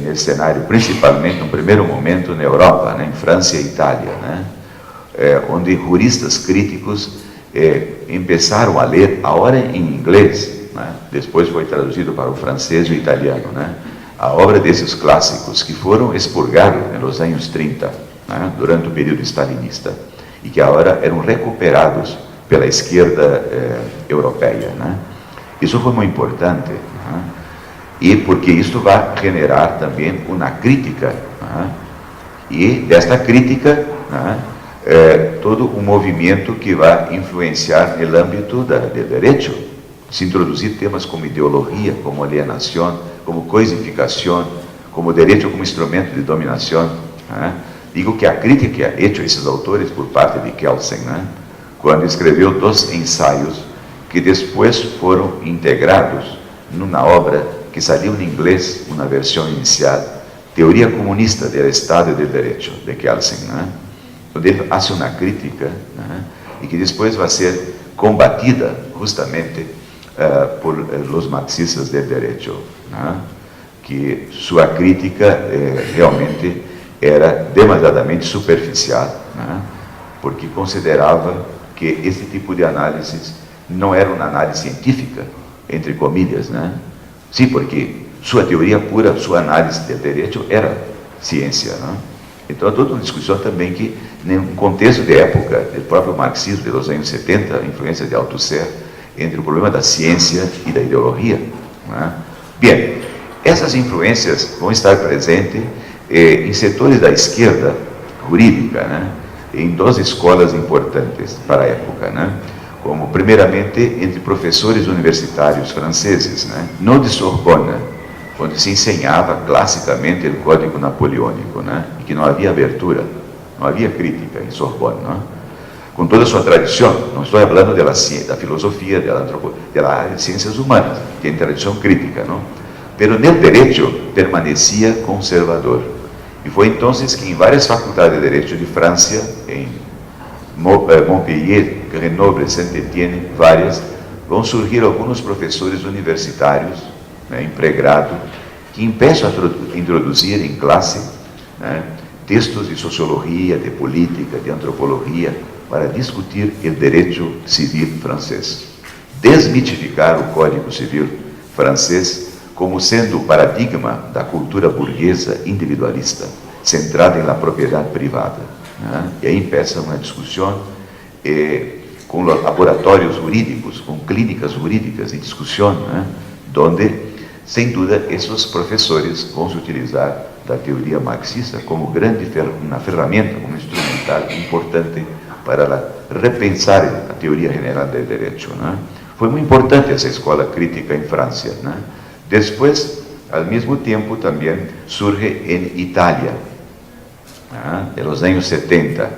No cenário, principalmente, no primeiro momento, na Europa, né? Em França e Itália, né? Onde juristas críticos começaram a ler, agora em inglês, né? Depois foi traduzido para o francês e o italiano, né? A obra desses clássicos que foram expurgados nos anos 30, né? Durante o período stalinista, e que agora eram recuperados pela esquerda europeia, né? Isso foi muito importante, né? E porque isto vai generar também uma crítica, né? E desta crítica, né? Todo um movimento que vai influenciar no âmbito do direito, se introduzir temas como ideologia, como alienação, como coisificação, como direito como instrumento de dominação, né? Digo que a crítica que ha hecho esses autores por parte de Kelsen, né? Quando escreveu 2 ensaios que depois foram integrados numa obra que saiu em inglês, uma versão inicial, Teoria Comunista do Estado de Direito, de Kelsen, né? Onde ele faz uma crítica, né? E que depois vai ser combatida justamente por os marxistas do direito, né? Que sua crítica realmente era demasiadamente superficial, né? Porque considerava que esse tipo de análise não era uma análise científica, entre comilhas, né? Sim, porque sua teoria pura, sua análise do direito era ciência, né? Então, há toda uma discussão também que, no contexto de época do próprio marxismo, dos anos 70, a influência de Althusser, entre o problema da ciência e da ideologia, né? Bem, essas influências vão estar presentes em setores da esquerda jurídica, né? Em 2 escolas importantes para a época, né? Como, primeiramente, entre professores universitários franceses, né? No de Sorbonne, onde se ensinava classicamente o Código Napoleônico, né? E que não havia abertura, não havia crítica em Sorbonne, né? Com toda a sua tradição, não estou falando da filosofia, da área de ciências humanas, que tem tradição crítica, não? Pero no direito permanecia conservador. E foi então que em várias faculdades de direito de França, em Montpellier, Grenoble, Saint-Étienne, várias, vão surgir alguns professores universitários, né, empregados, que começam a introduzir em classe, né, textos de sociologia, de política, de antropologia, para discutir o direito civil francês. Desmitificar o Código Civil francês como sendo o paradigma da cultura burguesa individualista, centrada na propriedade privada, né? E aí começa uma discussão com laboratórios jurídicos, com clínicas jurídicas em discussão, né? Onde, sem dúvida, esses professores vão se utilizar da teoria marxista como uma ferramenta, como instrumental importante para repensar a teoria general do direito, né? Foi muito importante essa escola crítica em França, né? Depois, ao mesmo tempo, também surge em Itália, nos anos 70.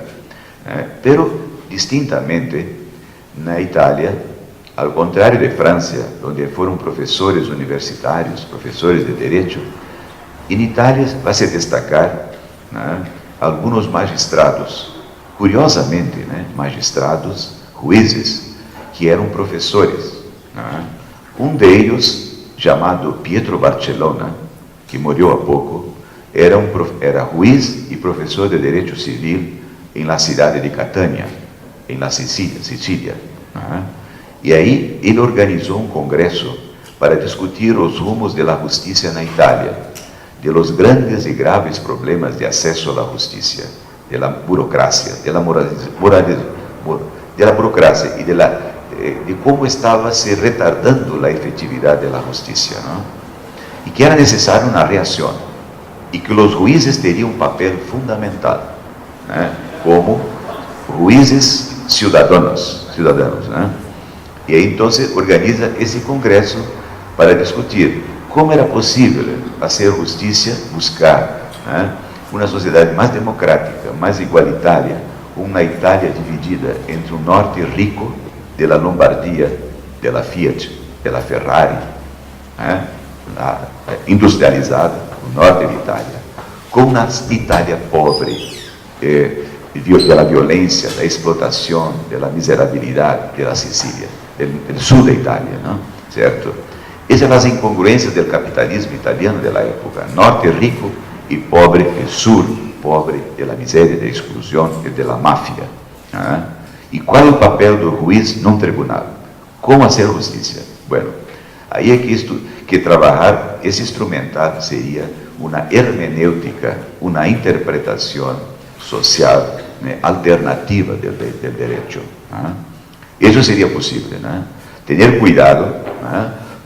Pero, distintamente, na Itália, ao contrário de França, onde foram professores universitários, professores de direito, em Itália vai se destacar, né, alguns magistrados, curiosamente, né, magistrados, juízes, que eram professores, né? Um deles, chamado Pietro Barcellona, que morreu há pouco, era juiz e professor de direito civil em la cidade de Catania, em la Sicília. E aí ele organizou um congresso para discutir os rumos da justiça na Itália, de los grandes e graves problemas de acesso à justiça, de la burocracia, de la burocracia y de cómo estaba se retardando la efectividad de la justicia, ¿no? Y que era necesaria una reacción, y que los jueces tenían un papel fundamental, como jueces ciudadanos, ¿no? Y ahí entonces organiza ese congreso para discutir cómo era posible hacer justicia, buscar una sociedad más democrática, más igualitaria, una Italia dividida entre un norte rico de la Lombardía, de la Fiat, de la Ferrari, industrializada, el norte de Italia, con una Italia pobre, de la violencia, de la explotación, de la miserabilidad de la Sicilia, del sur de Italia, ¿no? ¿Cierto? Esas son las incongruencias del capitalismo italiano de la época: norte rico y pobre, el sur pobre, de la miseria, de la exclusión y de la mafia. ¿Y cuál es el papel del juez en un tribunal? ¿Cómo hacer justicia? Bueno, ahí hay que trabajar. Ese instrumental sería una hermenéutica, una interpretación social, alternativa del derecho. Eso sería posible, ¿no? Tener cuidado,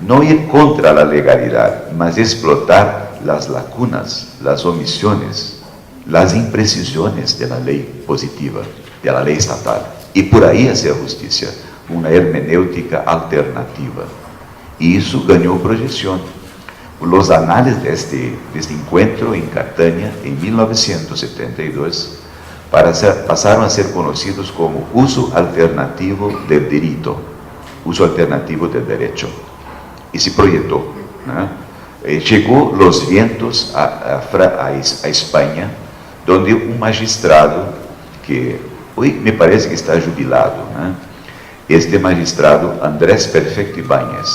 no ir contra la legalidad, mas explotar las lacunas, las omisiones, las imprecisiones de la ley positiva, de la ley estatal, y por ahí hacer justicia, una hermenéutica alternativa. Y eso ganó proyección. Los anales de este encuentro en Catania, en 1972, pasaron a ser conocidos como uso alternativo del delito, uso alternativo del derecho, y se proyectó, ¿no? Llegó los vientos a España, donde un magistrado, que hoy me parece que está jubilado, ¿no? Este magistrado, Andrés Perfecto Ibáñez,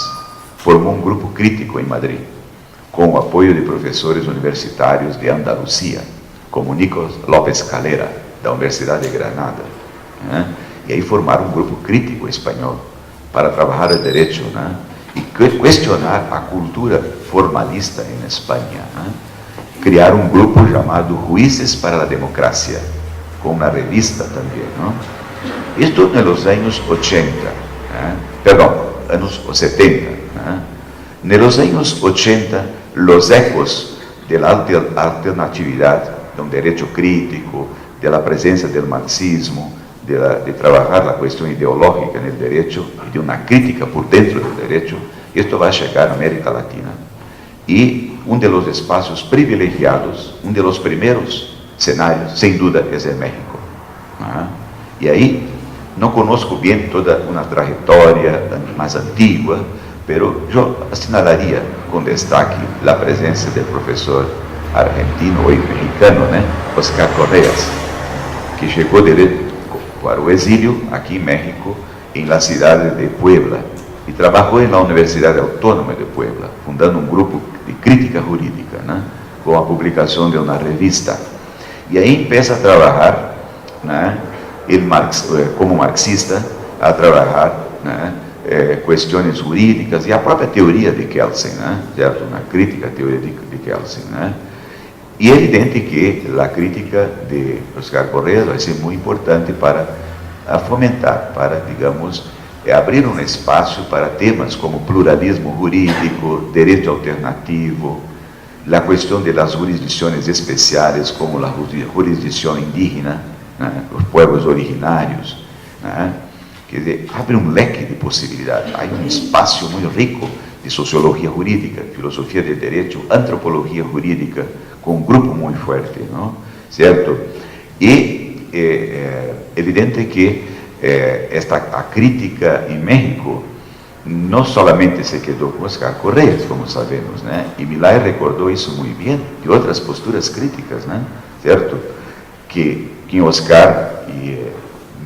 formó un grupo crítico en Madrid, con el apoyo de profesores universitarios de Andalucía, como Nicolás López Calera, de la Universidad de Granada, y ahí formaron un grupo crítico español para trabajar el derecho, y cuestionar la cultura formalista en España. Crear un grupo llamado Jueces para la Democracia, con una revista también, ¿no? Esto en los años 80, años 70. En los años 80, los ecos de la alternatividad, de un derecho crítico, de la presencia del marxismo, de trabajar la cuestión ideológica en el derecho, y de una crítica por dentro del derecho, esto va a llegar a América Latina. Y uno de los espacios privilegiados, uno de los primeros escenarios, sin duda, es en México. Y ahí no conozco bien toda una trayectoria más antigua, pero yo señalaría con destaque la presencia del profesor argentino, hoy mexicano, Oscar Correas, que llegó para el exilio aquí en México, en la ciudad de Puebla, y trabajó en la Universidad Autónoma de Puebla, fundando un grupo de crítica jurídica, con la publicación de una revista. Y ahí empieza a trabajar, como marxista, a trabajar cuestiones jurídicas y a propia teoría de Kelsen, ¿cierto? Una crítica a teoría de Kelsen. Y es evidente que la crítica de Oscar Correas va a ser muy importante para fomentar, para, digamos, abrir un espacio para temas como pluralismo jurídico, derecho alternativo, la cuestión de las jurisdicciones especiales como la jurisdicción indígena, los pueblos originarios, que abre un leque de posibilidades. Hay un espacio muy rico de sociología jurídica, filosofía del derecho, antropología jurídica, con un grupo muy fuerte, ¿no? ¿Cierto? Y evidente que esta crítica en México no solamente se quedó con Oscar Correas, como sabemos, y Milay recordó eso muy bien, y otras posturas críticas, ¿cierto? Que Oscar, y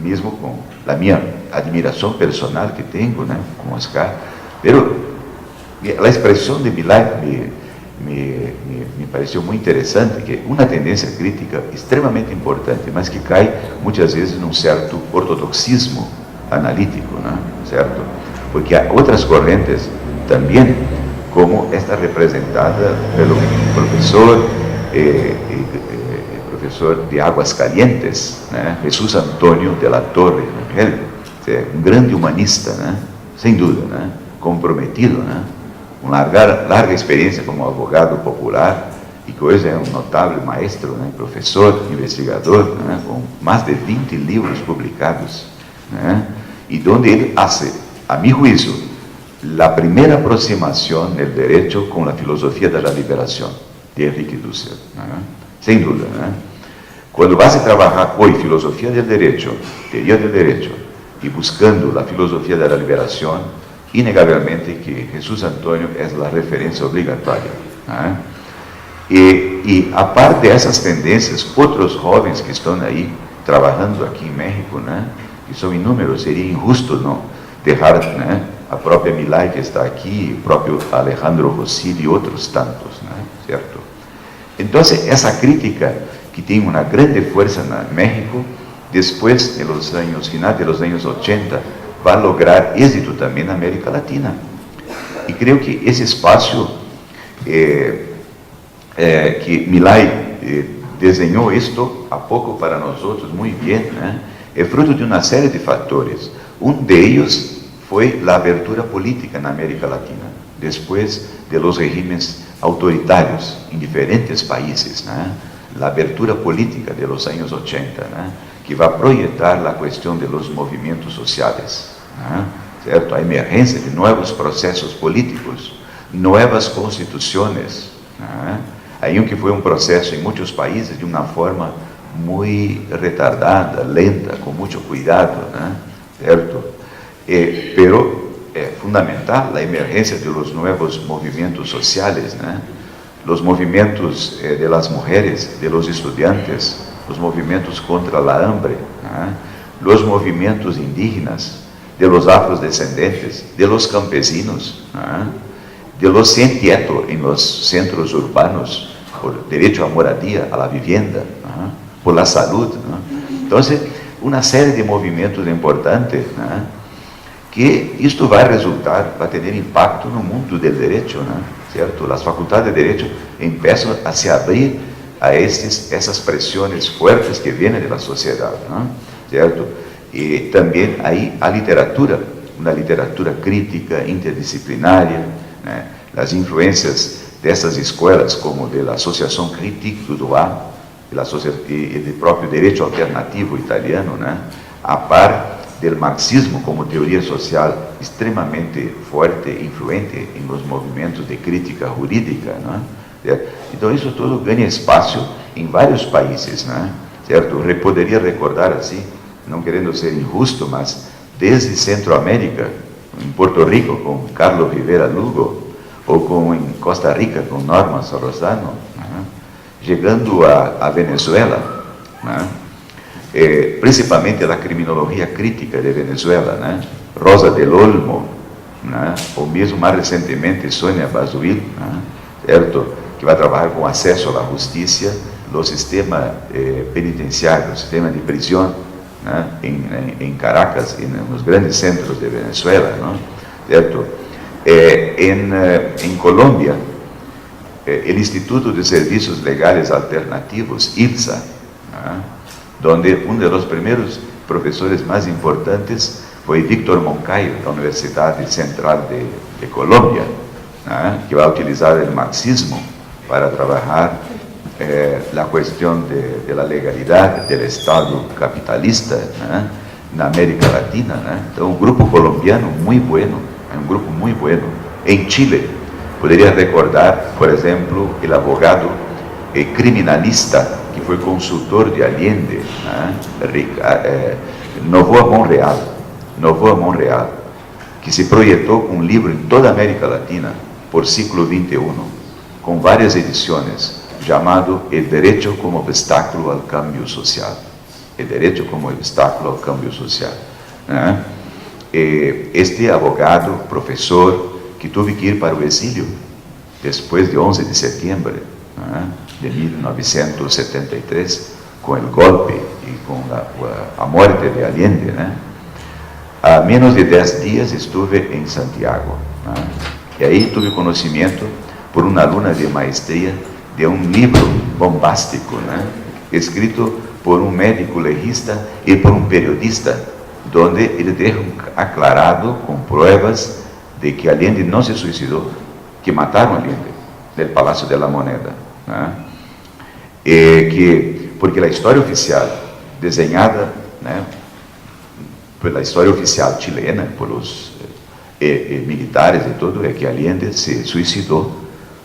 mismo con la mía admiración personal que tengo, con Oscar, pero la expresión de Milay me pareció muy interesante, que una tendencia crítica extremadamente importante, mas que cae muchas veces en un cierto ortodoxismo analítico, ¿cierto? Porque hay otras corrientes también, como esta representada pelo profesor professor de Aguascalientes, né? Jesus Antônio de la Torre, né? Um grande humanista, né? Sem dúvida, né? Comprometido, né? Com larga experiência como advogado popular, e que hoje é um notável maestro, né? Professor, investigador, né? Com mais de 20 livros publicados, né? E onde ele hace, a mi juicio, la primera aproximación del derecho con la filosofía de la liberación de Enrique Dussel, ¿no? Sin duda, ¿no? Cuando vas a trabajar hoy filosofía del derecho, teoría del derecho, y buscando la filosofía de la liberación, innegablemente que Jesús Antonio es la referencia obligatoria, ¿no? Y aparte de esas tendencias, otros jóvenes que están ahí trabajando aquí en México, ¿no? Que son inúmeros, sería injusto no dejar, né, a própria Milay que está aqui, o próprio Alejandro Rossini e outros tantos, né, certo? Então, essa crítica que tem uma grande força no México, depois de los anos, final de los anos 80, vai lograr êxito também na América Latina. E creio que esse espaço que Milay desenhou isto há pouco para nós outros muito bem, né? É fruto de uma série de fatores. Um deles foi a abertura política na América Latina, depois de los regimes autoritários em diferentes países, né? A abertura política de los anos 80, né? Que vai projetar a questão de los movimentos sociais, né? Certo? A emergência de novos processos políticos, novas constituições, né? Aí que foi um processo em muitos países de uma forma muito retardada, lenta, com muito cuidado, né? Certo? Pero é fundamental a emergência de los novos movimentos sociais, né? Los movimentos de las mujeres, de los estudiantes, los movimentos contra la hambre, né? Los movimentos indígenas, de los afrodescendentes, de los campesinos, né? De los sin teto en los centros urbanos, por derecho à moradia, à vivienda, né? Por la salud, né? Então, uma série de movimentos importantes, né? Que isto vai resultar, vai ter impacto no mundo do direito, né? Certo? As faculdades de direito começam a se abrir a essas pressões fortes que vêm da sociedade, né? Certo? E também aí a literatura, uma literatura crítica, interdisciplinária, né? As influências dessas escolas, como da Associação Critique do Droit, e do próprio direito alternativo italiano, né? A par do marxismo como teoria social extremamente forte e influente em los movimentos de crítica jurídica, né? Então isso tudo ganha espaço em vários países, né? Certo? Eu poderia recordar assim, não querendo ser injusto, mas desde Centroamérica, em Porto Rico com Carlos Rivera Lugo, ou em Costa Rica com Norman Sorosano, né? Chegando a Venezuela, né? Principalmente a criminologia crítica de Venezuela, né? Rosa del Olmo, né? Ou mesmo mais recentemente Sônia Bazuil, né? Certo? Que vai trabalhar com acesso à justiça do sistema penitenciário, o sistema de prisão, né? Em Caracas, nos grandes centros de Venezuela, né? Certo? Em Colômbia, o Instituto de Serviços Legais Alternativos, ILSA, né? Onde um dos primeiros professores mais importantes foi Víctor Moncayo, da Universidade Central de Colômbia, né? Que vai utilizar o marxismo para trabalhar a questão da legalidade do Estado capitalista, né? Na América Latina, né? Então, um grupo colombiano muito bueno, é um grupo muito bueno. Em Chile, poderia recordar, por exemplo, o advogado criminalista que foi consultor de Allende, né? Novoa Monreal, que se projetou um livro em toda a América Latina por século XXI, com várias edições, chamado El Derecho como Obstáculo ao Cambio Social. El Derecho como Obstáculo ao Cambio Social, né? Este advogado, professor, que teve que ir para o exílio depois de 11 de setembro, né? De 1973, com o golpe e com a morte de Allende, né? Há menos de 10 dias estive em Santiago, né? E aí tive conhecimento por uma aluna de maestria de um livro bombástico, né? escrito por um médico legista e por um periodista, donde ele deixa aclarado com pruebas de que Allende não se suicidou, que mataram Allende del Palácio de la Moneda, né? Porque a história oficial desenhada, né, pela história oficial chilena, por os militares e tudo, é que Allende se suicidou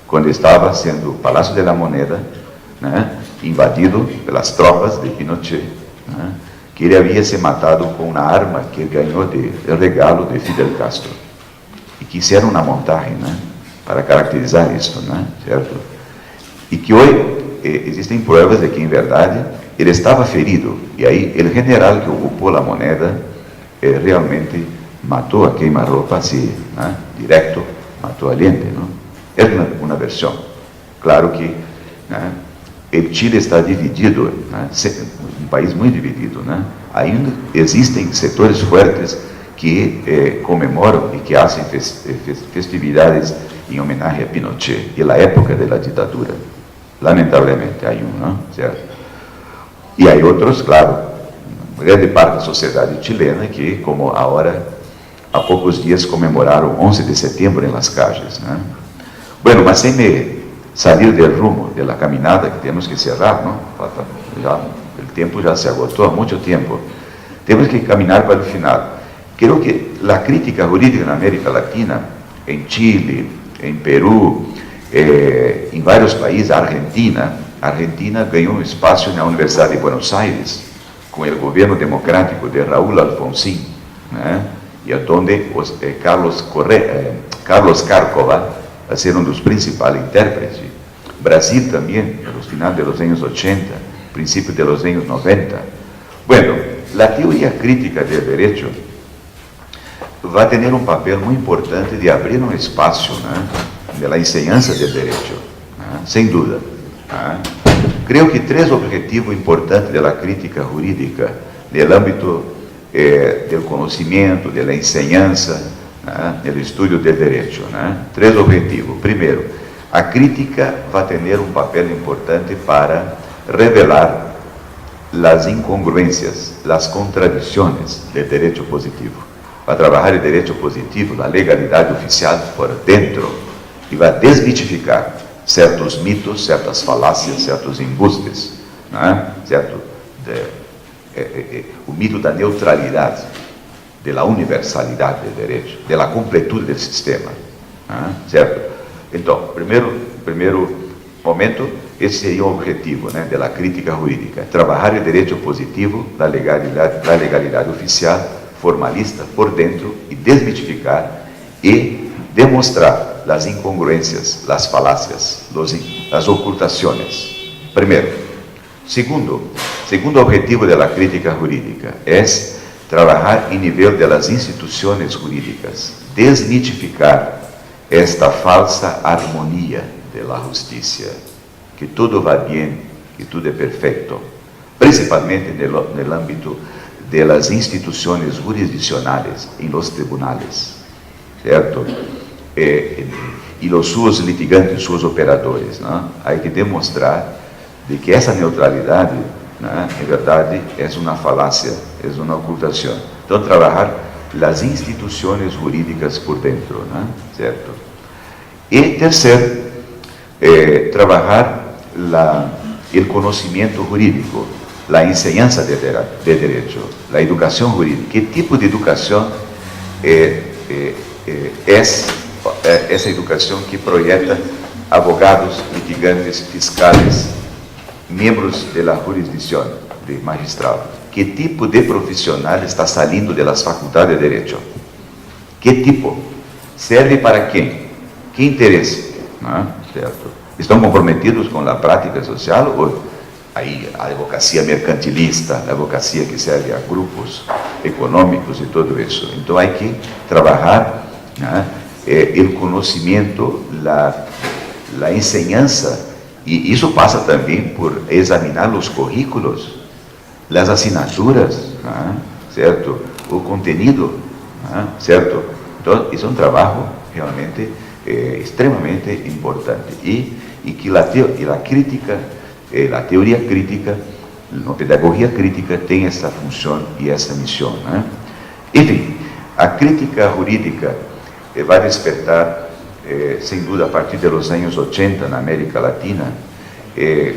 quando estava sendo o Palácio de la Moneda, né, invadido pelas tropas de Pinochet, né, que ele havia se matado com uma arma que ele ganhou de regalo de Fidel Castro, e que fizeram uma montagem, né, para caracterizar isso, né, certo? E que hoje existem provas de que, em verdade, ele estava ferido, e aí o general que ocupou a moneda realmente matou a queima-roupa, assim, né, direto, matou Allende, não? É uma versão. Claro que, né, o Chile está dividido, né, um país muito dividido, né? Ainda existem setores fortes que comemoram e que fazem festividades em homenagem a Pinochet e a época da ditadura. Lamentavelmente, há não? Certo? E há outros, claro, grande parte da sociedade chilena que, como agora, há poucos dias comemoraram 11 de setembro em las calles, né? Bueno, mas sem me sair do rumo da caminhada, que temos que cerrar, não? O tempo já se agotou há muito tempo. Temos que caminhar para o final. Creo que a crítica jurídica na América Latina, em Chile, em Peru, em vários países, a Argentina ganhou um espaço na Universidade de Buenos Aires, com o governo democrático de Raúl Alfonsín, né? E onde Carlos Cárcova vai ser um dos principais intérpretes. Brasil também, no final dos anos 80, princípio dos anos 90. Bueno, a teoria crítica do direito vai ter um papel muito importante de abrir um espaço, né, da enseñanza do direito, né, sem dúvida. Né. Creio que três objetivos importantes da crítica jurídica no âmbito do conhecimento, da enseñanza, né, do estudo do direito. Né. Três objetivos. Primeiro, a crítica vai ter um papel importante para revelar as incongruências, as contradições do direito positivo. Vai trabalhar o direito positivo, a legalidade oficial por dentro, e vai desmitificar certos mitos, certas falácias, certos embustes, né? Certo? O mito da neutralidade, da universalidade do direito, da completude do sistema, né? Certo? Então, primeiro momento, esse seria o objetivo, né, da crítica jurídica, trabalhar o direito positivo da legalidade oficial, formalista, por dentro, e desmitificar e demonstrar as incongruências, as falácias, as ocultações. Primeiro. Segundo objetivo da crítica jurídica é trabalhar em nível das instituições jurídicas, desmitificar esta falsa harmonia da justiça, que tudo vai bem, que tudo é perfeito, principalmente no âmbito das instituições jurisdicionais, em los tribunales, certo? E os seus litigantes, seus operadores, não? Há que demonstrar de que essa neutralidade, não, em verdade, é uma falácia, é uma ocultação. Então, trabalhar as instituições jurídicas por dentro, não? Certo? E terceiro, trabalhar o conhecimento jurídico, a enseñanza de direito, a educação jurídica. Que tipo de educação é essa educação que projeta abogados, litigantes, fiscais, membros da jurisdição, de magistrado? Que tipo de profissional está saindo das faculdades de direito? Que tipo? Serve para quem? Que interesse? Não? Certo? Estão comprometidos com a prática social ou aí a advocacia mercantilista, a advocacia que serve a grupos econômicos e tudo isso? Então, há que trabalhar, né, o conhecimento, a enseñanza, e isso passa também por examinar os currículos, as assinaturas, né, certo? O contenido, né, certo? Então, isso é um trabalho realmente extremamente importante, e que a crítica a teoria crítica, a pedagogia crítica tem essa função e essa missão, né? Enfim, a crítica jurídica vai despertar, sem dúvida, a partir dos anos 80 na América Latina,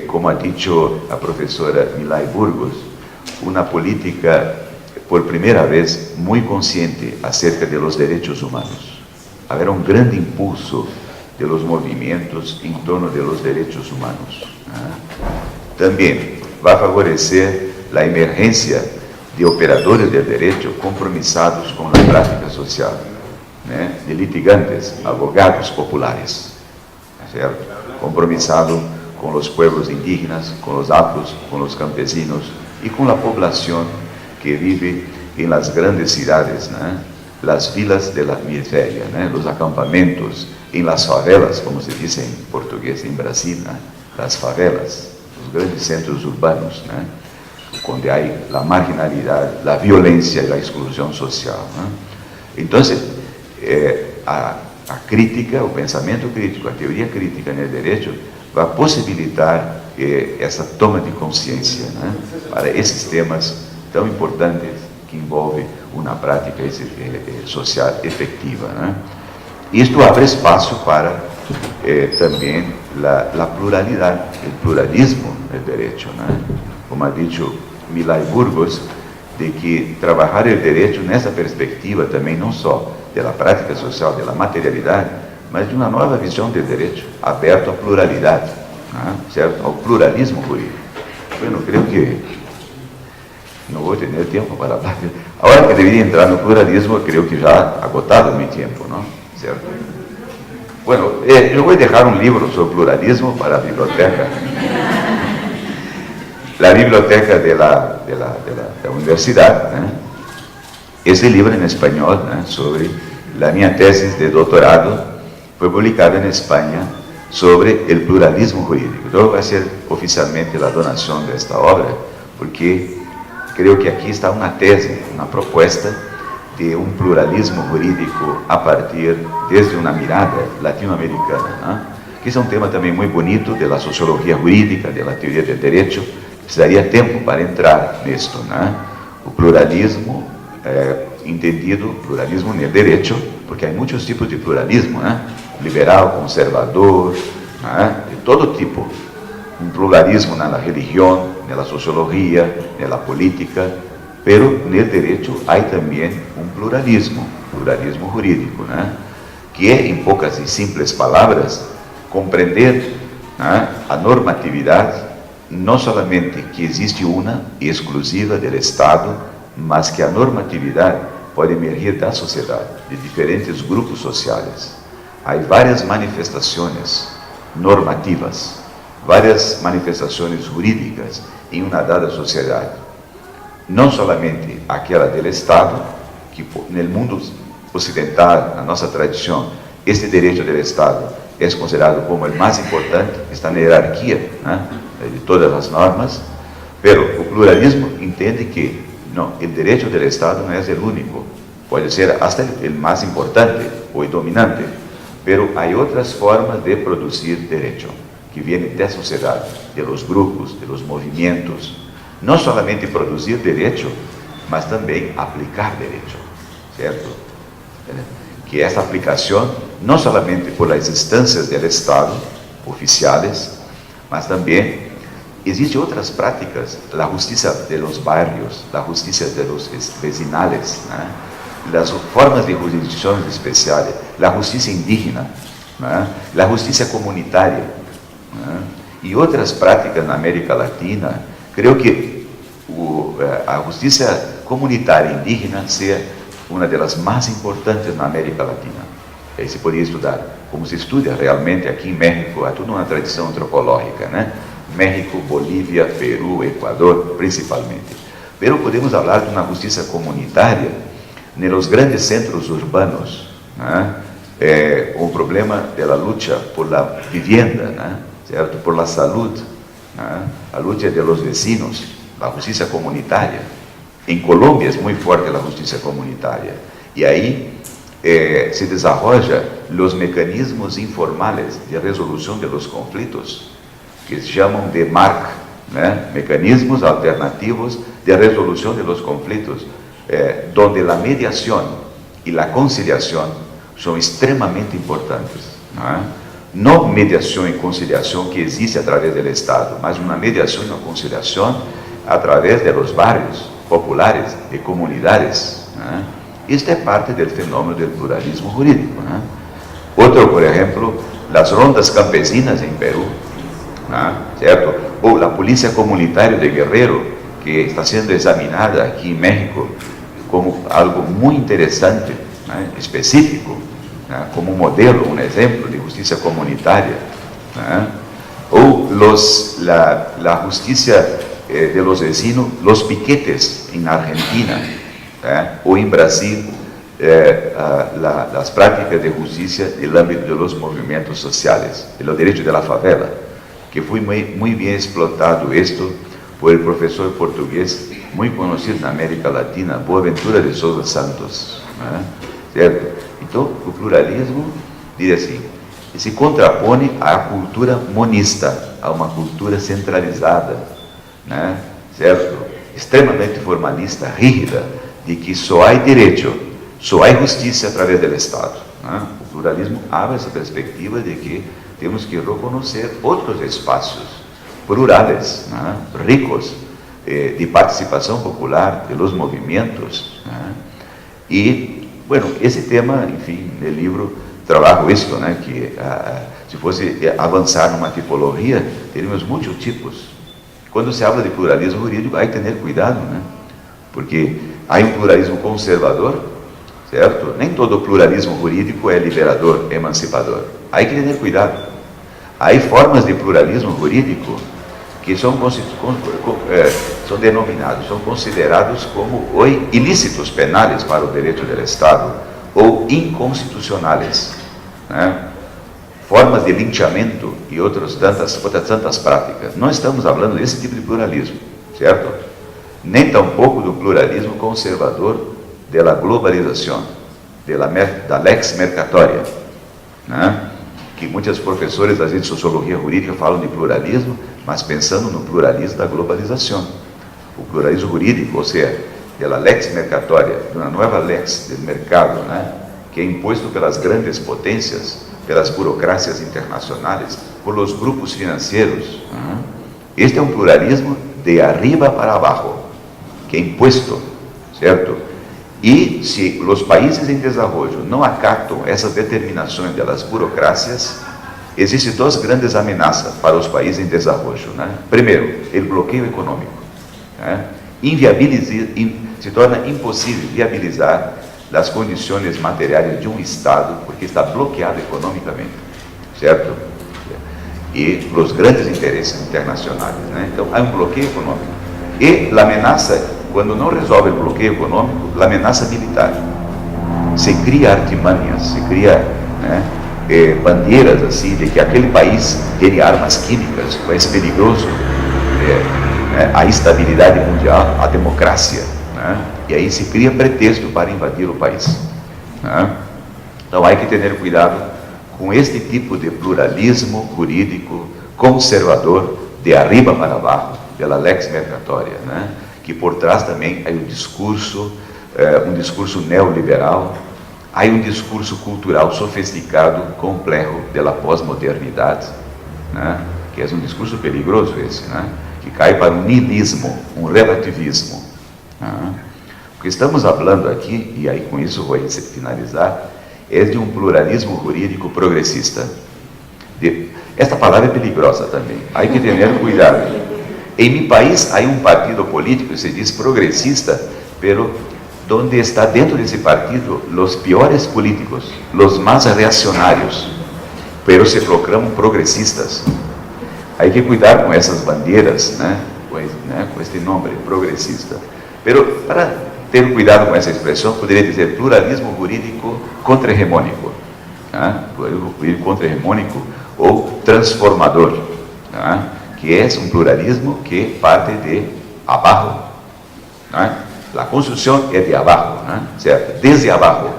como ha dicho a professora Milay Burgos, uma política, por primeira vez, muito consciente acerca de los derechos humanos. Haverá um grande impulso de los movimentos em torno de los derechos humanos, né? Também vai favorecer a emergência de operadores de direito compromissados com a prática social, né? De litigantes, abogados populares, certo? Compromissado com os pueblos indígenas, com os afros, com os campesinos e com a população que vive em las grandes cidades, né? Las vilas de la miseria, né? Los acampamentos, em las favelas, como se diz em português em Brasil, né? Las favelas, os grandes centros urbanos, né? Onde há a marginalidade, a violência e a exclusão social, né? Então, a crítica, o pensamento crítico, a teoria crítica no direito vai possibilitar essa toma de consciência, né? Para esses temas tão importantes que envolvem uma prática social efetiva, né? Isto abre espaço para também a pluralidade, o pluralismo do direito, né? Como ha dicho Milay Burgos, de que trabalhar o direito nessa perspectiva também não só da prática social, da materialidade, mas de uma nova visão do direito, aberto à pluralidade, né? Certo? Ao pluralismo jurídico. Eu não creio que não vou ter tempo para falar. A hora que deveria entrar no pluralismo, eu creio que já agotado o meu tempo, não? Certo? Bueno, eu vou deixar um livro sobre pluralismo para a biblioteca. A biblioteca da universidade, né? Esse livro em espanhol, né? Sobre a minha tese de doutorado, foi publicado em Espanha sobre o pluralismo jurídico. Então vai ser oficialmente a donação desta obra, porque creio que aqui está uma tese, uma proposta de um pluralismo jurídico a partir, desde uma mirada latino-americana, né? Que é um tema também muito bonito da sociologia jurídica, da teoria do direito. Precisaria tempo para entrar nisto, né? O pluralismo entendido, pluralismo no direito, porque há muitos tipos de pluralismo, né? Liberal, conservador, né? De todo tipo. Um pluralismo na religião, na sociologia, na política, pero no direito há também um pluralismo jurídico, né? Que é, em poucas e simples palavras, compreender, né, a normatividade, não somente que existe uma exclusiva do Estado, mas que a normatividade pode emergir da sociedade, de diferentes grupos sociais. Há várias manifestações normativas, várias manifestações jurídicas em uma dada sociedade. Não somente aquela do Estado, que no mundo ocidental, na nossa tradição, este direito do Estado é considerado como o mais importante, está na hierarquia, né, de todas as normas, pero o pluralismo entende que não, o direito do Estado não é o único, pode ser até o mais importante ou o dominante, pero há outras formas de produzir direito, que vêm da sociedade, de los grupos, de los movimentos, não somente produzir direito, mas também aplicar direito, certo? Que essa aplicação, não somente por as instâncias do Estado, oficiais, mas também existem outras práticas, a justiça de los barrios, a justiça de los vecinales, né? As formas de jurisdições especiais, a justiça indígena, né? A justiça comunitária, né? E outras práticas na América Latina. Creio que a justiça comunitária indígena seja uma das mais importantes na América Latina. Aí se poderia estudar, como se estuda realmente aqui em México, há toda uma tradição antropológica, né? México, Bolívia, Peru, Equador, principalmente. Pero podemos falar de uma justiça comunitária nos grandes centros urbanos, né? O problema da luta por la vivienda, né? Certo? Por la salud, né? A luta de los vecinos, a justiça comunitária. Em Colômbia é muito forte a justiça comunitária. E aí se desarrolla os mecanismos informales de resolução de los conflitos, que se llaman de MARC, né? Mecanismos Alternativos de Resolución de los Conflictos, donde la mediación y la conciliación son extremamente importantes, né? No mediación y conciliación que existe a través del Estado, mas una mediación y una conciliación a través de los barrios populares, de comunidades, né? Esto es parte del fenómeno del pluralismo jurídico, né? Otro, por ejemplo, las rondas campesinas en Perú, ¿no? ¿Cierto? O la policía comunitaria de Guerrero, que está siendo examinada aquí en México como algo muy interesante, ¿no? Específico, ¿no? Como un modelo, un ejemplo de justicia comunitaria, ¿no? O la justicia de los vecinos, los piquetes en Argentina, ¿no? O en Brasil, las prácticas de justicia en el ámbito de los movimientos sociales, de los derechos de la favela, que fue muy bien explotado esto por el profesor portugués muy conocido en América Latina, Boaventura de Souza Santos, ¿no? ¿Cierto? Entonces, el pluralismo, dice así, se contrapone a la cultura monista, a una cultura centralizada, ¿no? ¿Cierto? Extremadamente formalista, rígida, de que só hay derecho, só hay justicia a través del Estado, ¿no? El pluralismo abre esa perspectiva de que tenemos que reconocer otros espacios plurales, ¿no? Ricos, de participación popular, de los movimientos, ¿no? Y, bueno, ese tema, en fin, el libro trabajo esto, ¿no? Que si fuese avanzar en una tipología, tenemos muchos tipos. Cuando se habla de pluralismo jurídico, hay que tener cuidado, ¿no? Porque hay un pluralismo conservador, ¿cierto? Nem todo pluralismo jurídico é liberador, emancipador. Hay que tener cuidado. Hay formas de pluralismo jurídico que son denominados, son considerados como hoy ilícitos penales para o direito do Estado ou inconstitucionales, né? Formas de linchamento e outras tantas práticas. Não estamos falando desse tipo de pluralismo, certo? Nem tampouco do pluralismo conservador da globalização, da lex mercatoria, né? Que muitos professores de sociologia jurídica falam de pluralismo, mas pensando no pluralismo da globalização. O pluralismo jurídico, ou seja, da lex mercatoria, de uma nova lex do mercado, né? Que é imposto pelas grandes potências, pelas burocracias internacionais, por los grupos financeiros. Né? Este é um pluralismo de arriba para abaixo, que é imposto, certo? E se os países em desenvolvimento não acatam essas determinações das burocracias, existem duas grandes ameaças para os países em desenvolvimento, né? Primeiro, o bloqueio econômico, né? Se torna impossível viabilizar as condições materiais de um Estado, porque está bloqueado economicamente, certo? E os grandes interesses internacionais, né? Então, há um bloqueio econômico. E a ameaça, quando não resolve o bloqueio econômico, a ameaça militar. Se cria artimanhas, se cria, né, bandeiras assim, de que aquele país tem armas químicas, é perigoso, né, a estabilidade mundial, a democracia, né? E aí se cria pretexto para invadir o país, né? Então, há que ter cuidado com este tipo de pluralismo jurídico conservador, de arriba para abaixo, pela lex mercatoria, né? Que por trás também há um discurso neoliberal, há um discurso cultural sofisticado, complexo, da pós-modernidade, né? Que é um discurso perigoso esse, né? Que cai para um niilismo, um relativismo, né? O que estamos falando aqui, e aí com isso vou finalizar, é de um pluralismo jurídico progressista. Esta palavra é perigosa também, há que ter cuidado. Em meu país há um partido político que se diz progressista, pero donde está dentro desse partido os piores políticos, os mais reacionários, pero se proclamam progressistas. Há que cuidar com essas bandeiras, né? Com este nome, progressista. Pero para ter cuidado com essa expressão, poderia dizer pluralismo jurídico contra-hegemônico, né? Pluralismo jurídico contra-hegemônico ou transformador, né? Que é um pluralismo que parte de abaixo, né? A construção é de abaixo, né? Certo? Desde abaixo.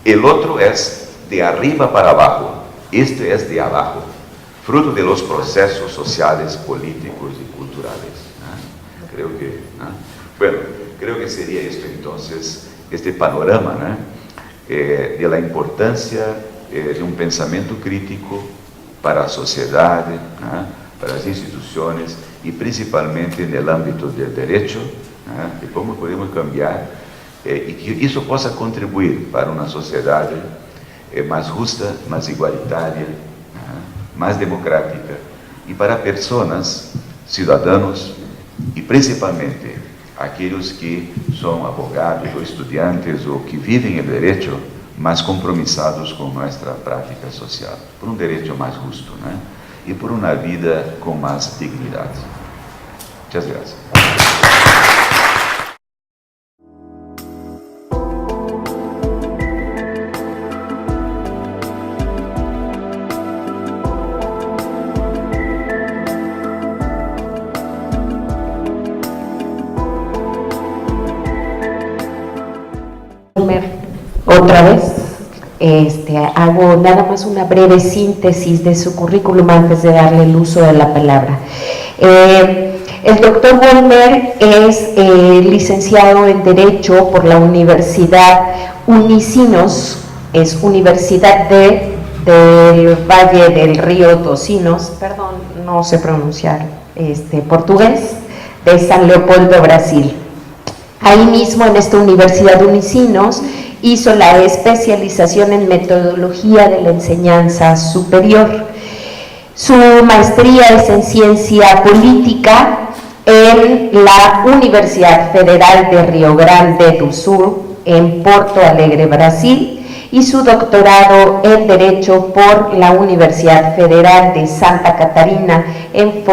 O outro é de arriba para abaixo. Este é de abaixo. fruto de los procesos sociales, políticos y culturales. Creo que sería esto entonces, este panorama de la importancia de un pensamiento crítico para la sociedad, para las instituciones y principalmente en el ámbito del derecho, de cómo podemos cambiar y que eso possa contribuir para uma sociedade mais justa, mais igualitária, mais democrática e para pessoas, cidadãos e principalmente aqueles que são abogados ou estudantes ou que vivem o direito mais compromissados com nossa prática social, por um direito mais justo, e por uma vida com mais dignidade. Muchas gracias. Otra vez, hago nada más una breve síntesis de su currículum antes de darle el uso de la palabra. El doctor Vollmer es licenciado en Derecho por la Universidad Unicinos, es Universidad del Valle del Río Tocinos, perdón, no sé pronunciar portugués, de San Leopoldo, Brasil. Ahí mismo en esta Universidad Unicinos hizo la especialización en metodología de la enseñanza superior. Su maestría es en ciencia política en la Universidad Federal de Río Grande do Sul, en Porto Alegre, Brasil, y su doctorado en Derecho por la Universidad Federal de Santa Catarina en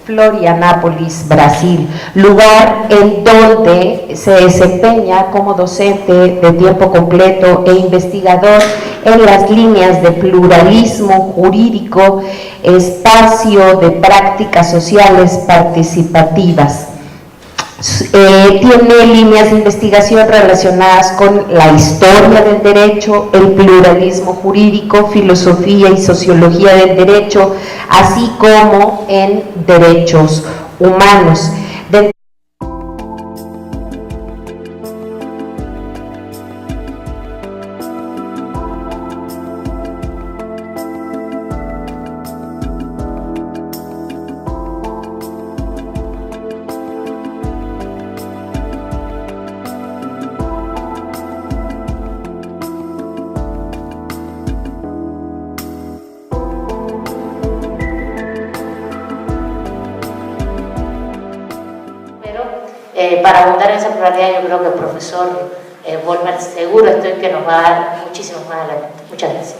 Florianópolis, Brasil, lugar en donde se desempeña como docente de tiempo completo e investigador en las líneas de pluralismo jurídico, espacio de prácticas sociales participativas. Tiene líneas de investigación relacionadas con la historia del derecho, el pluralismo jurídico, filosofía y sociología del derecho, así como en derechos humanos. Para abundar en esa pluralidad, yo creo que el profesor Vollmer seguro estoy que nos va a dar muchísimo más adelante. Muchas gracias.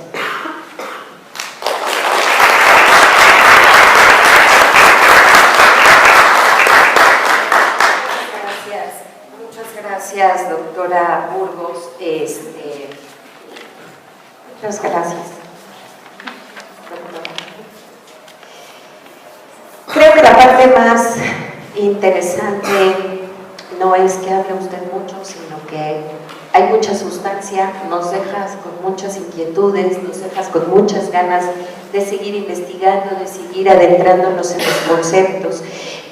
Muchas gracias, doctora Burgos. Muchas gracias. Creo que la parte más interesante no es que hable usted mucho, sino que hay mucha sustancia, nos dejas con muchas inquietudes, nos dejas con muchas ganas de seguir investigando, de seguir adentrándonos en los conceptos.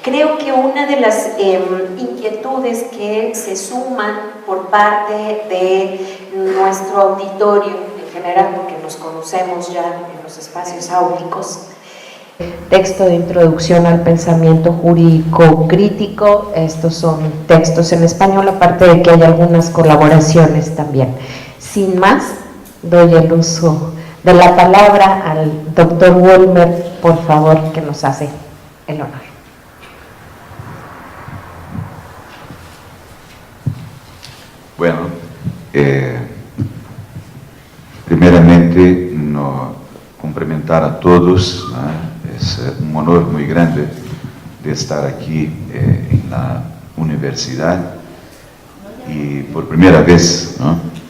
Creo que una de las inquietudes que se suman por parte de nuestro auditorio en general, porque nos conocemos ya en los espacios áulicos, texto de introducción al pensamiento jurídico crítico, estos son textos en español, aparte de que hay algunas colaboraciones también. Sin más, doy el uso de la palabra al doctor Vollmer, por favor, que nos hace el honor. Bueno, primeramente, cumprimentar a todos, es un honor muy grande de estar aquí en la universidad y por primera vez,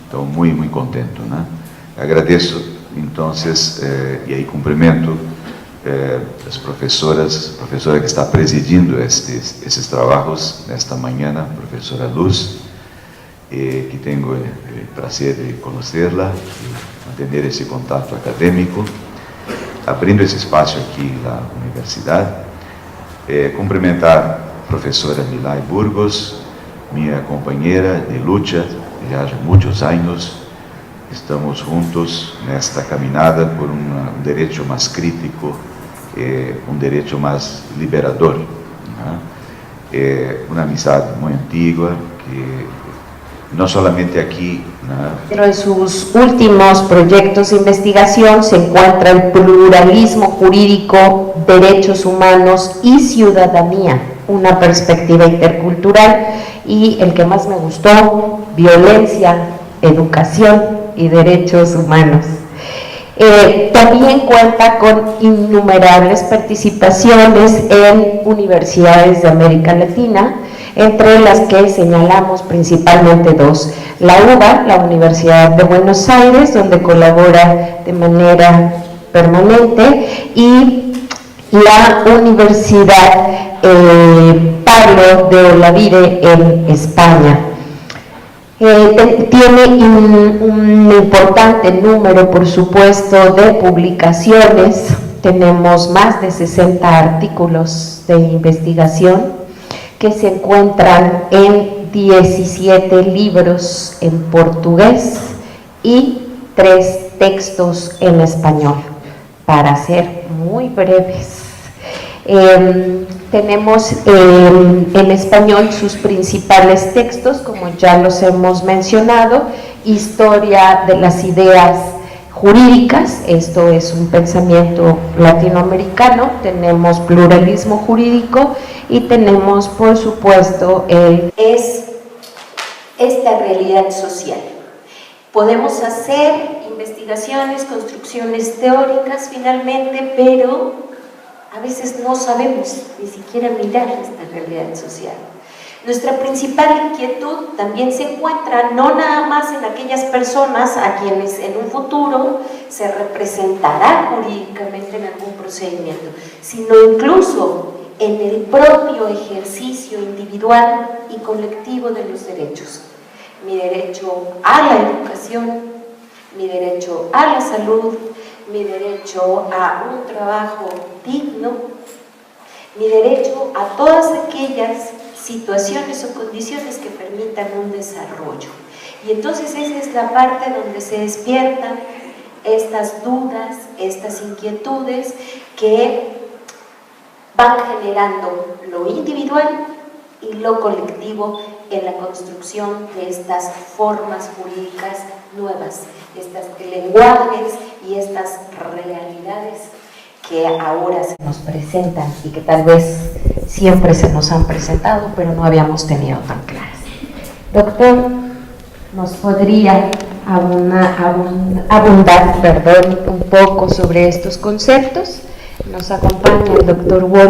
estoy muy, muy contento. Agradezco entonces y ahí cumprimento las profesoras, profesora que está presidindo esses trabajos esta mañana, profesora Luz, que tengo el placer de conocerla y mantener ese contacto académico. abrindo esse espaço aqui na universidade. Cumprimentar a professora Milay Burgos, minha companheira de luta já há muitos anos. Estamos juntos nesta caminhada por um direito mais crítico, um direito mais liberador. É uma amizade muito antiga que no solamente aquí. Dentro de sus últimos proyectos de investigación se encuentra el pluralismo jurídico, derechos humanos y ciudadanía, una perspectiva intercultural, y el que más me gustó, violencia, educación y derechos humanos. También cuenta con innumerables participaciones en universidades de América Latina, entre las que señalamos principalmente dos: la UBA, la Universidad de Buenos Aires, donde colabora de manera permanente, y la Universidad Pablo de Olavide en España. Tiene un importante número, por supuesto, de publicaciones. Tenemos más de 60 artículos de investigación que se encuentran en 17 libros en portugués y 3 textos en español, para ser muy breves. Tenemos en español sus principales textos, como ya los hemos mencionado: Historia de las ideas jurídicas, esto es un pensamiento latinoamericano. Tenemos Pluralismo jurídico y tenemos, por supuesto, es esta realidad social. Podemos hacer investigaciones, construcciones teóricas finalmente, pero a veces no sabemos ni siquiera mirar esta realidad social. Nuestra principal inquietud también se encuentra no nada más en aquellas personas a quienes en un futuro se representará jurídicamente en algún procedimiento, sino incluso en el propio ejercicio individual y colectivo de los derechos. Mi derecho a la educación, mi derecho a la salud, mi derecho a un trabajo digno, mi derecho a todas aquellas situaciones o condiciones que permitan un desarrollo. Y entonces esa es la parte donde se despiertan estas dudas, estas inquietudes que van generando lo individual y lo colectivo en la construcción de estas formas jurídicas nuevas, estos lenguajes y estas realidades que ahora se nos presentan y que tal vez siempre se nos han presentado, pero no habíamos tenido tan claras. Doctor, ¿nos podría abundar un poco sobre estos conceptos? Nos acompaña el doctor Wolf.